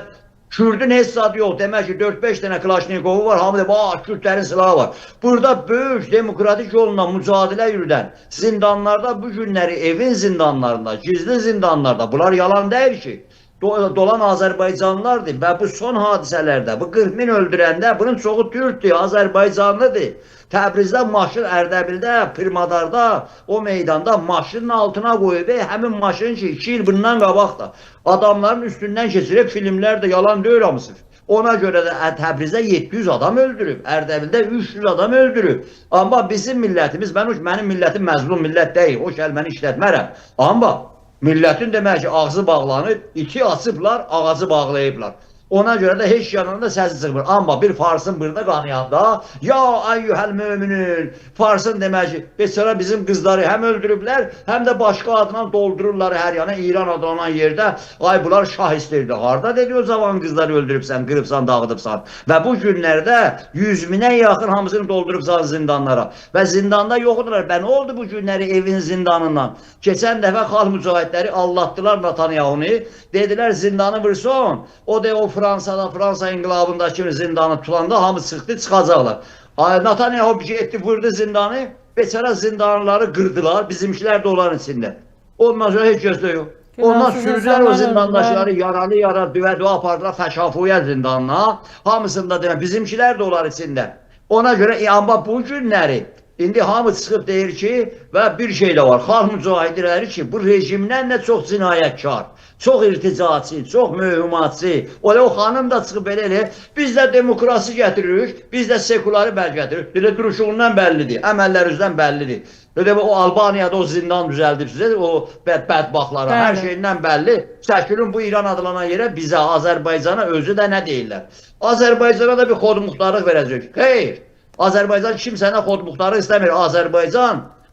Kürdün heç zadı yox. Demək ki, 4-5 dənə Klaşnikovu var, hamıda Kürdlərin silahı var. Burada böyük demokratik yolla mücadilə yürüdən zindanlarda bu günləri evin zindanlarında, gizli zindanlarda, bunlar yalan deyil ki. dolan Azərbaycanlılardır və bu son hadisələrdə, bu 40 min öldürəndə bunun çoxu Türkdür, Azərbaycanlıdır. Təbrizdə maşın, Ərdəbildə, Pirmadarda, o meydanda maşının altına qoyub, həmin maşın ki 2 il bundan qabaq da adamların üstündən keçirib filmlər də yalan deyil hamısı. Ona görə də Təbrizdə 700 adam öldürüb, Ərdəbildə 300 adam öldürüb. Amma bizim millətimiz, mənim millətim məzlum millət deyil, o kəlməni işlətmərəm. Amma milletin demək ki ağzı bağlanıb, iti açıblar, ağacı bağlayıblar. Ona görə də heç yanında səsi çıxmır. Amma bir Farsın burada qanıyanda, ya ayyuhəl möminün, Farsın demək ki, beçara bizim qızları həm öldürüblər, həm də başqa adına doldururlar hər yana, İran adlanan yerdə. Ay bunlar şah istəyirdi. Harda dedi o zaman qızları öldürübsən, qırıbsan, dağıdıbsan. Və bu günlərdə 100 minə yaxın hamısını doldurubsan zindanlara. Və zindanda yoxdurlar. Və nə oldu bu günləri evin zindanından? Keçən dəfə xalq mücahidləri allatdılar Netanyahu-nu. Dedilər zindanı vursun. O da o Fransa inqilabındakı zindanı tutanda hamı çıxdı, çıxacaqlar. Netanyahu getdi, vurdu zindanı, beçara zindanları qırdılar, bizimkilər də onların içində. Ondan sonra heç gözdə yox. Ondan sürdülər o zindandaşları, yaralı düvə apardılar Fəşafuyə zindanına. Hamısında demək, bizimkilər də onların içində. Ona görə, amma bu günləri, İndi hamı çıxıb deyir ki, və bir şey də var, xalq mücahidləri ki, bu rejimdən də çox cinayətkar, çox irticaçı, çox mühümatçı. O xanım da çıxıb belə, biz də demokrasi gətiririk, biz də sekuları bəl gətiririk. Belə duruşuğundan bəllidir, əməllərinizdən bəllidir. Böyle o Albaniyada o zindan düzəldib sizə, o bədbaxtlara, hər şeyindən bəlli. Çəkilin bu İran adlanan yerə bizə, Azərbaycana özü də nə deyirlər? Azərbaycana da bir xodmuxtarlıq verəcək. Xeyr. Azərbaycan kimsənə xodmuxtarı istəmir.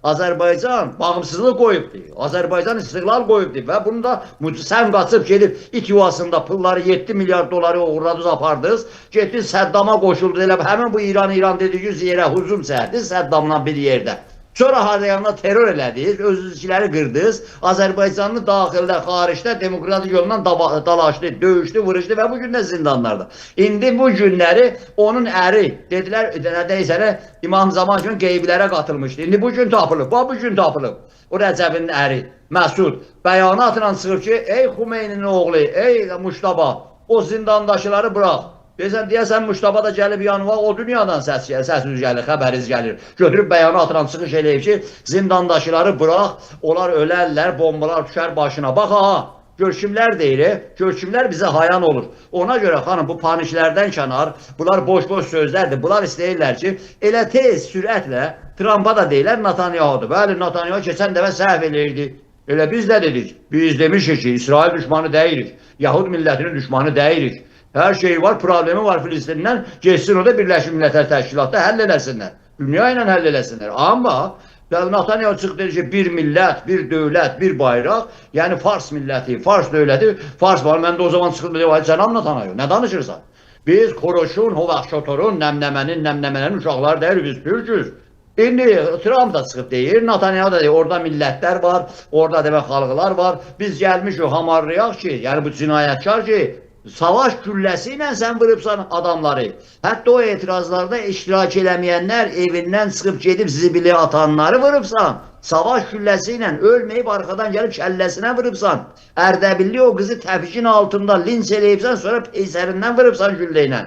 Azərbaycan bağımsızlıq qoyubdur. Azərbaycan istiqlal qoyubdur və bunu da sən qaçıb gedib it yuvasında pulları 7 milyar doları uğurladınız, apardınız. Getdiniz Səddama qoşuldu. Elə həmin bu İran dediyiniz yerə hücum çəkdiniz Səddamla bir yerdə. Sonra harayanda terör elədiniz, özünüzkiləri qırdınız. Azərbaycanlı daxildə, xaricdə demokratik yoldan dalaşdı, döyüşdü, vuruşdu və bugün də zindanlarda. İndi bu günləri onun əri, dedilər, nədəysənə İmam Zaman kimi qeyblərə qatılmışdı. İndi bugün tapılıb, bu gün tapılıb. O Rəcəbin əri, Məsud, bəyanatla çıxıb ki, ey Xumeyninin oğlu, ey Muştaba, o zindandaşları bırax. Deyəsən Muştaba da gəlib yanıma, o dünyadan səs gəlir, xəbəriz gəlir. Götürüb bəyanatla çıxış eləyib ki, zindandaşları bırax, onlar ölərlər, bombalar düşər başına. Bax ha, gör kimlər deyir, gör kimlər bizə hayan olur. Ona görə xanım, bu paniklərdən kənar, bunlar boş-boş sözlərdir. Bunlar istəyirlər ki, elə tez, sürətlə Trumpa da deyirlər Netanyahu'dur. Bəli, Netanyahu keçən dəfə səhv eləyirdi. Elə biz də dedik, biz demişik ki, İsrail düşmanı deyirik, Yahud millətinin düşmanı deyirik. Her şey var, problemi var Filistin'den. Geçsin o da Birləşmiş Millətlər Təşkilatda həll eləsinlər. Dünya ilə həll eləsinlər. Amma Netanyahu çıxdı dedi ki, bir millət, bir dövlət, bir bayraq. Yəni Fars milləti, Fars dövləti, Fars var. Mən də o zaman çıxıb dedim, cənab Netanyahu, nə danışırsan? Biz Koroşun, Hovaqşotorun, nəmnəmənin uşaqları deyil, biz Türküz. İndi Trump da çıxıb deyir, Netanyahu da deyir, orada millətlər var, orada demək xalqlar var. Biz gəlmişik hamarlayaq ki, yəni bu cinayətkar ki, savaş gülləsi ilə sən vurubsan adamları. Hətta o etirazlarda iştirak eləməyənlər evindən çıxıb gedib zibili atanları vurubsan. Savaş gülləsi ilə ölməyib arxadan gəlib kəlləsinə vurubsan. Ərdəbilli o qızı təpikin altında linç eləyibsən, sonra peysərindən vurubsan güllə ilə.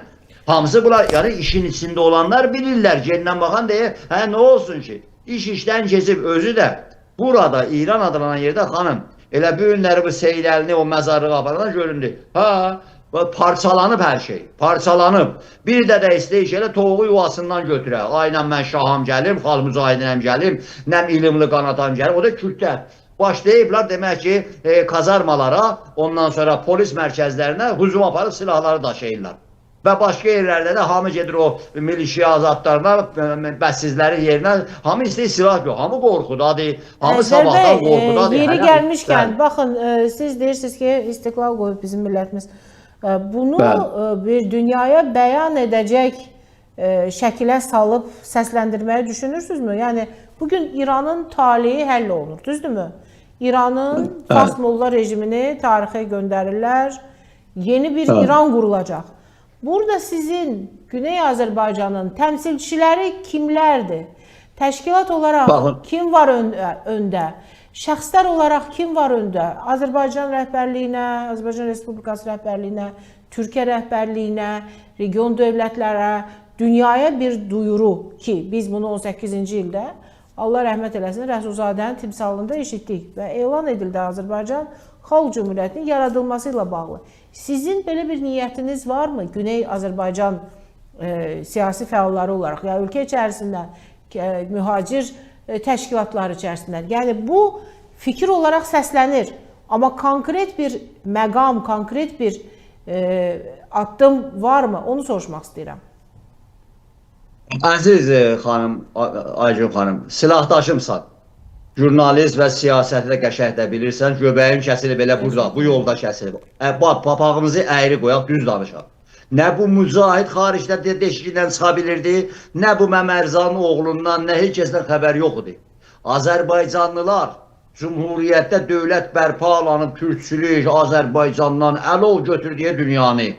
Hamısı bunlar, yəni işin içində olanlar bilirlər. Gendən baxan deyir, hə nə olsun ki? İş işdən keçib özü də burada İran adlanan yerdə xanım, elə bu günləri bu seyrəlini o məzarlığa aparana göründü. Ha, parçalanıb hər şey, parçalanıb. Bir də istəyir elə toğu yuvasından götürək. Aynen mən şaham gəlim, xalq mücahidinəm gəlim, nəm ilimli qanatam gəlim. O da Kürtlər. Başlayıblar demək ki, kazarmalara, ondan sonra polis mərkəzlərinə hücum aparıb silahları daşıyırlar. Və başqa yerlərdə də hamı gedir o milişiya azadlarına, bəssizlərin yerinə, hamı istəyir silah yox, hamı qorxudadır, hamı sabahdan qorxudadır. Yeri gəlmişkən, baxın, siz deyirsiniz ki, istiqlal qoyub bizim millətimiz. Bunu bir dünyaya bəyan edəcək şəkilə salıb səsləndirməyi düşünürsünüzmü? Yəni, bugün İranın talihi həll olunur, düzdürmü? İranın Fars Molla rejimini tarixə göndərirlər, yeni bir İran qurulacaq. Burada sizin Güney Azərbaycanın təmsilçiləri kimlərdir? Təşkilat olaraq kim var öndə? Şəxslər olaraq kim var öndə? Azərbaycan rəhbərliyinə, Azərbaycan Respublikası rəhbərliyinə, Türkiyə rəhbərliyinə, region dövlətlərə, dünyaya bir duyuru ki, biz bunu 18-ci ildə Allah rəhmət eləsin, Rəsulzadənin timsalında eşitdik və elan edildi Azərbaycan Xalq Cümhuriyyətinin yaradılması ilə bağlı. Sizin belə bir niyyətiniz varmı? Güney Azərbaycan siyasi fəalları olaraq, ya ölkə içərisində, mühacir təşkilatları içərisindən. Yəni, bu fikir olaraq səslənir. Amma konkret bir məqam, konkret bir addım varmı? Onu soruşmaq istəyirəm. Əziz xanım, Aygün xanım, silahdaşımsan, jurnalist və siyasətdə qəşəng də bilirsən, göbəyin kəsilib elə burada, bu yolda kəsilib. Papağımızı əyri qoyaq, düz danışaq. Nə bu mücahid xaricdə deşikindən çıxa bilirdi, nə bu Məmərzanın oğlundan, nə heç kəsdən xəbər yox idi. Azərbaycanlılar Cumhuriyyətdə dövlət bərpa alanıb, türkçülük Azərbaycandan əlov götürdüyü dünyanı.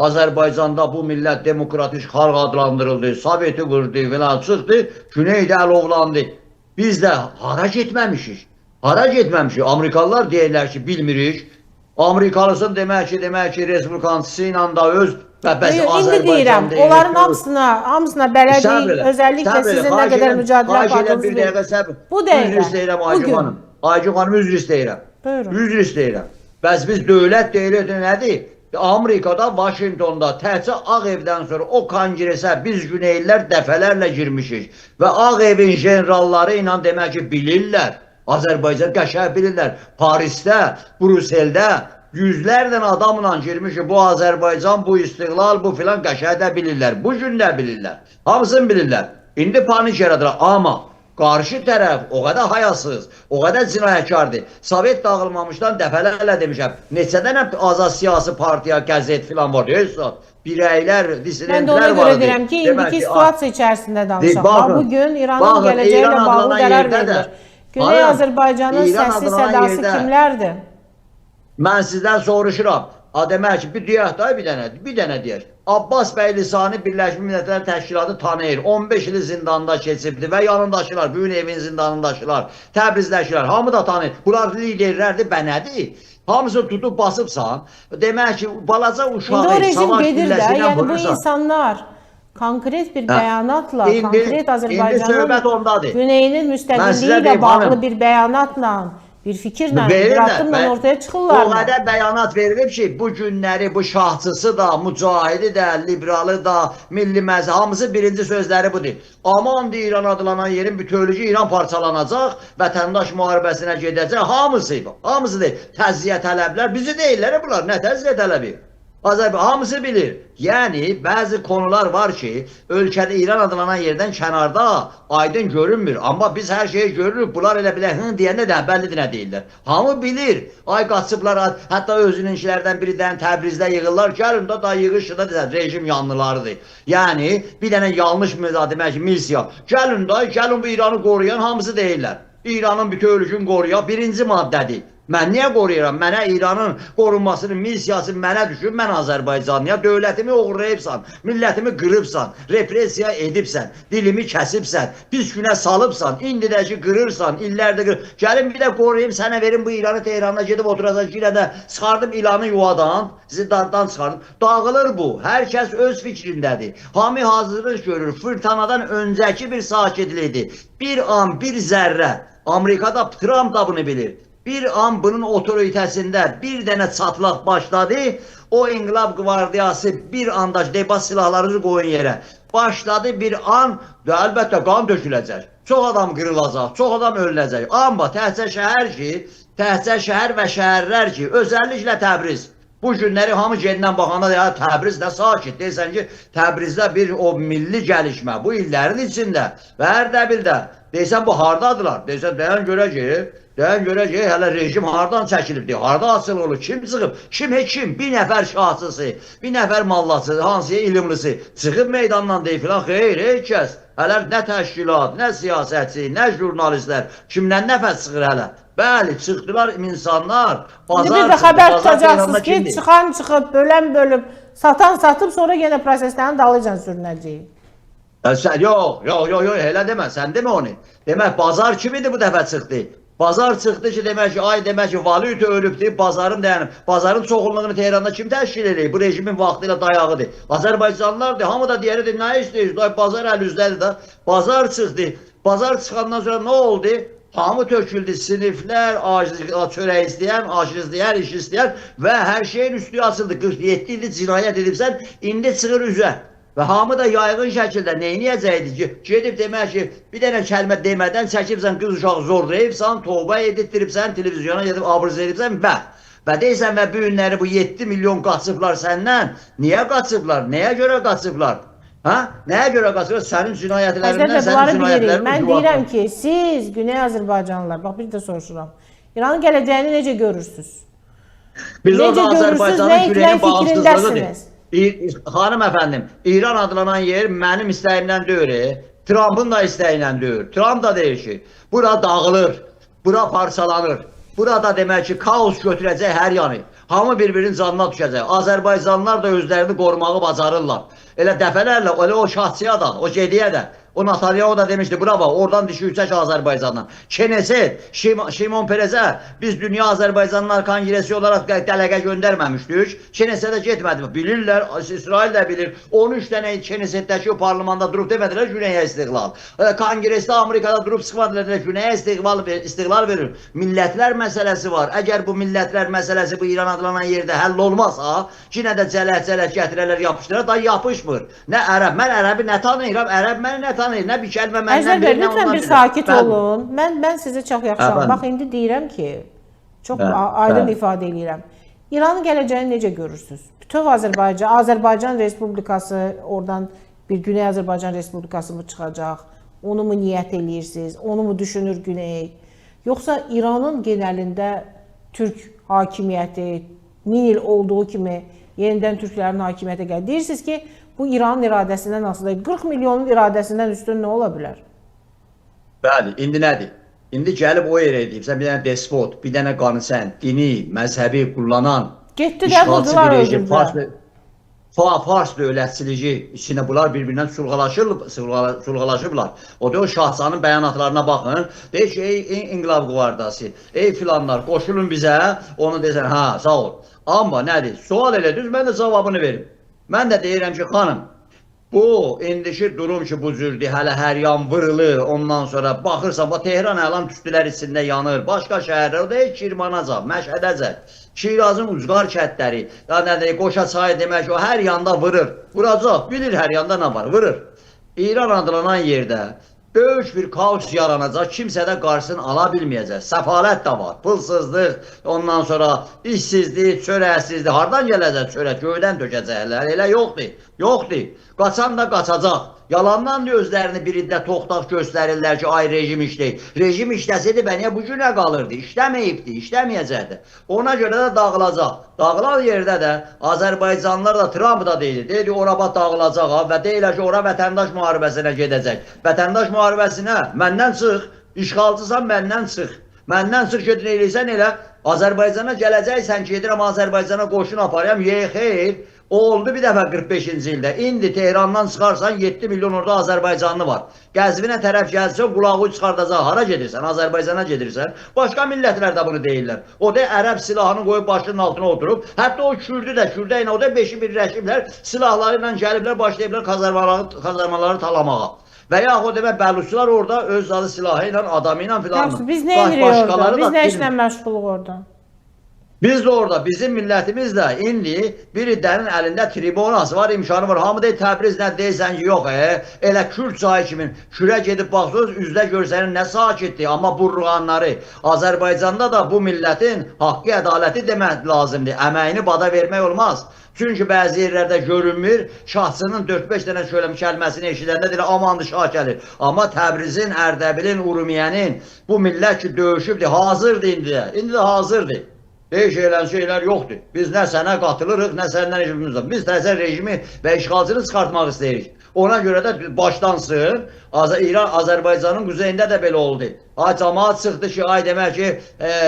Azərbaycanda bu millət demokratik xalq adlandırıldı, Soveti vurdu, filan çıxdı, Güneydə əlovlandı. Biz də hara getməmişik? Hara getməmişik? Amerikalılar deyirlər ki, bilmirik. Amerikalısın demək ki, Respublikançısı ilə da öz və bəs Azərbaycan deyir. Onların hamısına bələdik, özəlliklə sizin nə qədər mücadilə yapardınız bilir. Bu dəqiqə, bugün. Aygün xanım, üzr istəyirəm. Üzr istəyirəm. Bəs biz dövlət deyildi, nədir? Amerikada, Washingtonda, təhcə Ağ Evdən sonra o kongresə biz Güneylilər dəfələrlə girmişik. Və Ağ Evin generalları ilə demək ki, bilirlər. Azərbaycan qəşəng bilirlər. Parisdə, Brüsseldə yüzlərlə adamla girmişik. Bu Azərbaycan, bu istiqlal, bu filan qəşəng də bilirlər. Bu gün də bilirlər. Hamısını bilirlər. İndi panik yaradılar. Amma qarşı tərəf o qədər hayasız, o qədər cinayətkardır. Sovet dağılmamışdan dəfələrlə demişəm. Neçə dənə azad siyasi partiya, qəzet filan var. Birəylər, dissidentlər vardı. Mən də ona görə deyirəm ki, indiki situasiya içərisində danışaq. Bugün İranın gələcəyilə bağlı qərar verilir. Güney Azərbaycanın səsi, sədası kimlərdir? Mən sizdən soruşuram. Demək ki, bir deyək da, bir dənə deyək. Abbas bəy Lisani Birləşmiş Millətlər Təşkilatı tanıyır. 15 ili zindanda keçibdi və yanındaşılar, Böyün evin zindanındaşılar, Təbrizdəşilər, hamı da tanıyır. Bunlar liderlərdir, bənədir. Hamısını tutub basıbsan. Demək ki, balaca uşağı savaş billəsinə vurursan. Bu insanlar konkret bir bəyanatla, konkret Azərbaycanın güneyinin müstəqilliyi ilə bağlı bir bəyanatla, bir fikirlə, bir addımla ortaya çıxırlar. O qədər bəyanat verilib ki, bu günləri bu şahçısı da, mücahidi də, liberalı da, milli məzə, hamısı birinci sözləri budur. Aman deyir, İran adlanan yerin bütövlücü İran parçalanacaq, vətəndaş müharibəsinə gedəcək, hamısı deyir. Təzziyə tələblər, bizi deyirlər bunlar, nə təzziyə tələbi? Hamısı bilir. Yəni, bəzi konular var ki, ölkədə İran adlanan yerdən kənarda aydın görünmür. Amma biz hər şeyi görürük. Bunlar elə bilə, deyəndə də bəllidir nə deyirlər. Hamı bilir. Ay qaçıblar, hətta özününkilərdən biridən Təbrizdə yığırlar. Gəlin da yığışıda deyər, rejim yanlılarıdır. Yəni, bir dənə yanlış demək ki, milsiya. Gəlin bu İranı qoruyan hamısı deyirlər. İranın bütövlükünü qoruyan birinci maddədir. Mən niyə qoruyuram? Mənə İranın qorunmasının missiyası mənə düşür. Mən Azərbaycanlıya dövlətimi oğurlayıbsan, millətimi qırıbsan, repressiya edibsən, dilimi kəsibsən, pis günə salıbsan, indidəki qırırsan, illərdə qırır. Gəlin bir də qoruyayım, sənə verim bu İranı Tehran'a gedib oturacaq ki, ilə də çıxardım ilanı yuvadan, zindandan çıxardım. Dağılır bu. Hər kəs öz fikrindədir. Hamı hazırlıq görür. Fırtanadan öncəki bir sakitlikdir. Bir an, bir zərrə. Amerikada Trump da bunu bilir. Bir an bunun otoritəsində bir dənə çatlaq başladı. O İnqilab Qvardiyası bir anda debas silahlarını qoyun yerə. Başladı bir an, əlbəttə qan döküləcək. Çox adam qırılacaq, çox adam ölünəcək. Amma təhcə şəhər və şəhərlər ki, özəlliklə Təbriz. Bu günləri hamı genindən baxanda deyir, Təbriz də sakit. Deyirsən ki, Təbrizdə bir o milli gəlişmə bu illərin içində və Ərdəbildə. Deyirsən, bu hardadılar? Deyirsən, deyən görə ki, hələ rejim hardan çəkilibdir, harda asıl olur, kim çıxıb, kim, bir nəfər şahsısı, bir nəfər mallası, hansıya ilimlisi çıxıb meydandan deyil filan, xeyr, heç kəs. Hələ nə təşkilat, nə siyasətçi, nə jurnalistlər, kimdən nəfəs çıxır hələ. Bəli, çıxdılar insanlar, bazar çıxdı. Bir də xəbər tutacaqsınız ki, çıxan çıxıb, bölən bölüb, satan satıb, sonra yenə proseslərin dalıcan sürünəcəyik. Yox, elə demə, sən demə onu. Demək, bazar kim idi bu dəfə çıxdı? Bazar çıxdı ki, demək ki, ay demək ki, valyuta ölübdür, bazarın dayanıb. Bazarın çoxunluğunu Tehranda kim təşkil edir? Bu rejimin vaxtı ilə dayağıdır. Azərbaycanlılardır, hamı da deyəridir, nə istəyir? Bazar əl üzdədir də. Bazar çıxdı. Bazar çıxandan sonra nə oldu? Hamı töküldü, siniflər, çörək istəyən, aşır istəyən, iş istəyən və hər şeyin üstü açıldı. 47 ildir cinayət edibsən, indi çıxır üzə. Və hamı da yaygın şəkildə neyniyəcəkdir ki, gedib demək ki, bir dənə kəlmə demədən çəkibsən, qız uşaq zorlayıbsan, tövbə edirtdiribsən, televizyona gedib abrız edibsən, və deyirsən və bu günləri bu 7 milyon qaçıblar səndən. Niyə qaçıblar? Nəyə görə qaçıblar? Ha? Nəyə görə qaçıblar? Sənin cinayətlərindən, sənin cinayətlərindən. Mən deyirəm ki, siz Güney Azərbaycanlılar, bax bir də soruşuram, İranın gələcəyini necə görürsünüz? Biz orada Azərbaycanın güneyinin fikrindəsiniz? Xanım əfəndim, İran adlanan yer mənim istəyimdən deyil, Trump'ın da istəyindən deyil. Trump da deyir ki, bura dağılır, bura parçalanır, burada demək ki, kaos götürəcək hər yanı. Hamı bir-birinin canına düşəcək. Azərbaycanlılar da özlərini qorumağı bacarırlar. Elə dəfələrlə, elə o şahsiyə da, o gediyə də. O Netanyahu da demişti, bravo, oradan düşürsək Azərbaycandan. Çeneset, Şimon Perez'e biz Dünya Azərbaycanlılar Kongresi olarak deleге göndermemiştik. Çeneset'e getmədi. Bilirler, İsrail de bilir. 13 tane Çeneset'teki o parlamenda durup demediler Güney'e istiqlal. Kongreste Amerika'da durup sıkmadılar, Güney'e istiqlal verir. Milletler meselesi var. Eğer bu milletler meselesi bu İran adlanan yerde həll olmazsa, yine de cələt gətirərlər, yapışdırır, da yapışmır. Ne Ərəb, mən Ərəbi nə tanıyıram, Ərəb məni nə tanıyır, nə bir kəlmə məndən Əzər bəy, lütfen bir sakit olun. Mən sizi çox yaxşı anladım. Bax, indi deyirəm ki, çox aydın ifadə edirəm. İranın gələcəyini necə görürsünüz? Bütöv Azərbaycan Respublikası, oradan bir Güney Azərbaycan Respublikası mı çıxacaq? Onu mu niyyət edirsiniz? Onu mu düşünür Güney? Yoxsa İranın genəlində Türk hakimiyyəti 1000 il olduğu kimi yenidən Türklərin hakimiyyətə gəlir? Deyirsiniz ki, bu İranın iradəsindən asılıdır. 40 milyonun iradəsindən üstün nə ola bilər? Bəli, indi nədir? İndi gəlib o yerə edibsən, bir dənə despot, bir dənə qanısən, dini, məzhəbi kullanan, getdi də qızlar öldürdülər. Fars dövlətçiliyi içində bunlar bir-birindən sulğalaşıblar. O da o Şahzanın bəyanatlarına baxın. Deyir ki, ey İnqilab Qvardiyası, ey filanlar, qoşulun bizə, onu desən, ha, sağ ol. Amma nədir? Sual elə düz, mən də cavabını verim. Mən də deyirəm ki, xanım, bu indiki durum ki, bu cürdür, hələ hər yan vırılır, ondan sonra baxırsan, Tehran əlam tüstülər içində yanır, başqa şəhərlər, o da Kirmanacaq, Məşhədəcək, Şirazın ucqar kətləri, Qoşa çayı demək ki, o hər yanda vırır, vuracaq, bilir hər yanda nə var, vırır. İran adlanan yerdə böyük bir kaos yaranacaq, kimsə də qarşısını ala bilməyəcək. Səfalət də var, pulsuzluq, ondan sonra işsizlik, çörəksizlik, hardan gələcək çörək, göydən tökəcəklər, elə yoxdur. Qaçan da qaçacaq. Yalandan da özlərini birində toxtaq göstərirlər ki, ay rejim işləyir. Rejim işləsəydi bəniyə bu günə qalırdı, işləməyibdi, işləməyəcəkdi. Ona görə də dağılacaq. Dağılan yerdə də Azərbaycanlılar da Trump da deyildi. Deyildi, ora dağılacaq və deyirlər ki, ora vətəndaş müharibəsinə gedəcək. Vətəndaş müharibəsinə məndən çıx, işğalçısan məndən çıx. Məndən çıx gedin eləysən elə, Azərbaycana gələcəksən ki, edirəm Azərbaycana qoşun aparayam, xeyr. O oldu bir dəfə 45-ci ildə. İndi Tehrandan çıxarsan 7 milyon orada Azərbaycanlı var. Qəzvinə tərəf gəlsən qulağı çıxardacaq. Hara gedirsən? Azərbaycana gedirsən. Başqa millətlər də bunu deyirlər. O da Ərəb silahını qoyub başının altına oturub. Hətta o Kürdü də, Kürdə ilə o da beşi birləşiblər. Silahları ilə gəliblər, başlayıblar kazarmaları talamağa. Və yaxud demək Bəluçlar orada öz adı silahı ilə, adamı ilə filan. Biz nə edirik orada? Biz nə işlə məşğuluq orada? Biz de orada, bizim millətimiz də indi bir idənin əlində tribunası var, imkanı var. Hamı deyir, Təbriz nə deyirsən ki, yox, elə Kürd çayı kimin. Kürə gedib baxsınız, üzdə görsənin nə sakitdir. Amma burruğanları, Azərbaycanda da bu millətin haqqı, ədaləti demək lazımdır. Əməyini bada vermək olmaz. Çünki bəzi yerlərdə görünmür, şahsının 4-5 dənə kəlməsini eşidəndə deyir, amandı şah gəlir. Amma Təbrizin, Ərdəbilin, Urumiyənin bu millət ki, döyüşübdür, hazırdır indi də. İndi də hazırdır. Deyişən şeylər yoxdur. Biz nə sənə qatılırıq, nə səndən işimiz var. Biz təzə rejimi və işğalcını çıxartmaq istəyirik. Ona görə də başlansın. İran, Azərbaycanın quzeyində də belə oldu. Ay cəmaat çıxdı ki, ay demək ki,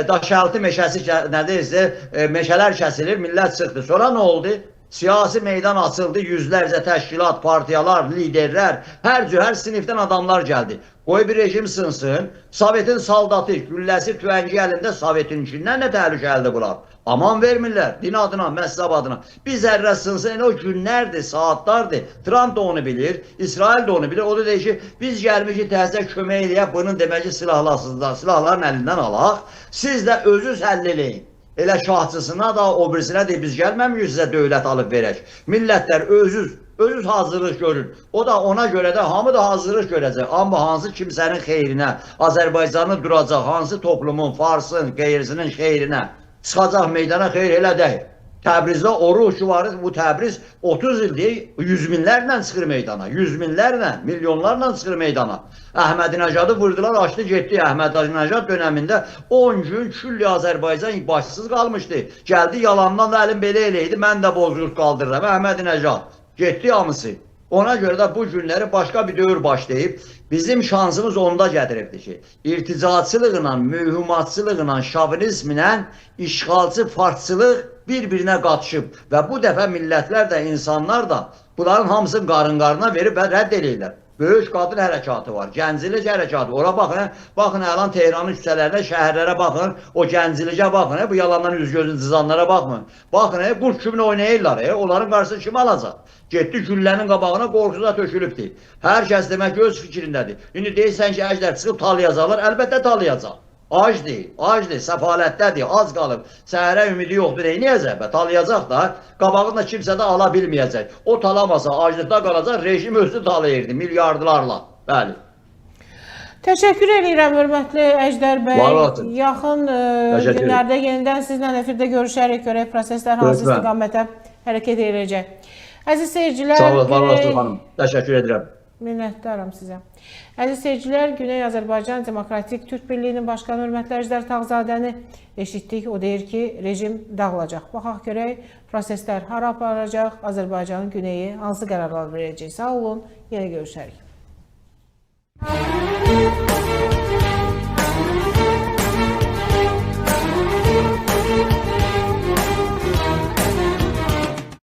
daşaltı meşəsi, nə deyirsə, meşələr kəsilir, millət çıxdı. Sonra nə oldu? Siyasi meydan açıldı, yüzlərcə təşkilat, partiyalar, liderlər, hər sinifdən adamlar gəldi. Qoy bir rejim sınsın, Sovetin saldatı, gülləsi, tüvəngi əlində Sovetinkindən nə təhlükəlidir bunlar? Aman vermirlər, din adına, məhzəb adına. Bir zərrə sınsın, o günlərdir, saatlardır. Trump da onu bilir, İsrail de onu bilir. O da deyir ki, biz gəlmişik təzə kömək eləyək, bunun demək ki, silahların əlindən alaq. Siz də özünüz həll eləyin. Elə şahçısına da, o birisinə deyir, biz gəlməmişik sizə dövlət alıb verək. Millətlər özünüz hazırlıq görün. O da ona görə də hamı da hazırlıq görəcək. Amma hansı kimsənin xeyrinə, Azərbaycanı duracaq, hansı toplumun, Farsın, qeyrisinin xeyrinə çıxacaq meydana xeyr elə deyil. Təbrizdə oruç var, bu Təbriz 30 ildir, yüz minlərlə çıxır meydana, yüz minlərlə, milyonlarla çıxır meydana. Əhmədinəcadı vurdular, açdı, getdi. Əhmədinəcad dönəmində 10 gün külli Azərbaycan başsız qalmışdı. Gəldi, yalandan da əlim belə eləydi, mən də bozqurt qaldırıram. Əhmədinəcad getdi hamısı. Ona görə də bu günləri başqa bir dövr başlayıb. Bizim şansımız onda gətiribdir ki, irticaçılıqla, mühümatçılıqla, şovinizmlə işğalçı farsçılıq bir-birinə qatışıb və bu dəfə millətlər də, insanlar da bunların hamısını qarın-qarına verib və rədd eləyirlər. Böyük qadın hərəkatı var, gəncilik hərəkatı. Ora baxın, baxın Əlan Tehranın küçələrinə, şəhərlərə baxın, o gəncilikə baxın, bu yalandan üz-gözün cızanlara baxın. Baxın, qurt kimi oynayırlar, onların qarşısını kim alacaq? Getdi güllənin qabağına, qorxuza tökülübdür. Hər kəs demək ki, öz fikrindədir. İndi deyirsən ki, Əjdər çıxıb talayacaqlar, əlbəttə talayacaq. Ac deyil, səfalətdədir, az qalıb. Səhərə ümidi yoxdur, neyniyəcək? Talayacaq da, qabağını da kimsə də ala bilməyəcək. O talamasa, aclıqda qalacaq, rejim özü talayırdı, milyardlarla. Bəli. Təşəkkür edirəm, hörmətli Əjdər bəy. Yaxın günlərdə yenidən sizlə efirdə görüşərək, görək proseslər hansı istiqamətə hərəkət edəcək. Əziz seyircilər, sağ olun, var olsun xanım. Təşəkkür edirəm. Minnətdaram sizə. Əziz seyircilər, Güney Azərbaycan Demokratik Türk Birliyinin Başkanı hörmətli Əjdər Tağzadəni eşitdik. O deyir ki, rejim dağılacaq. Baxaq görək, proseslər hara aparacaq, Azərbaycanın güneyi hansı qərarlar verəcək. Sağ olun, yenə görüşərik.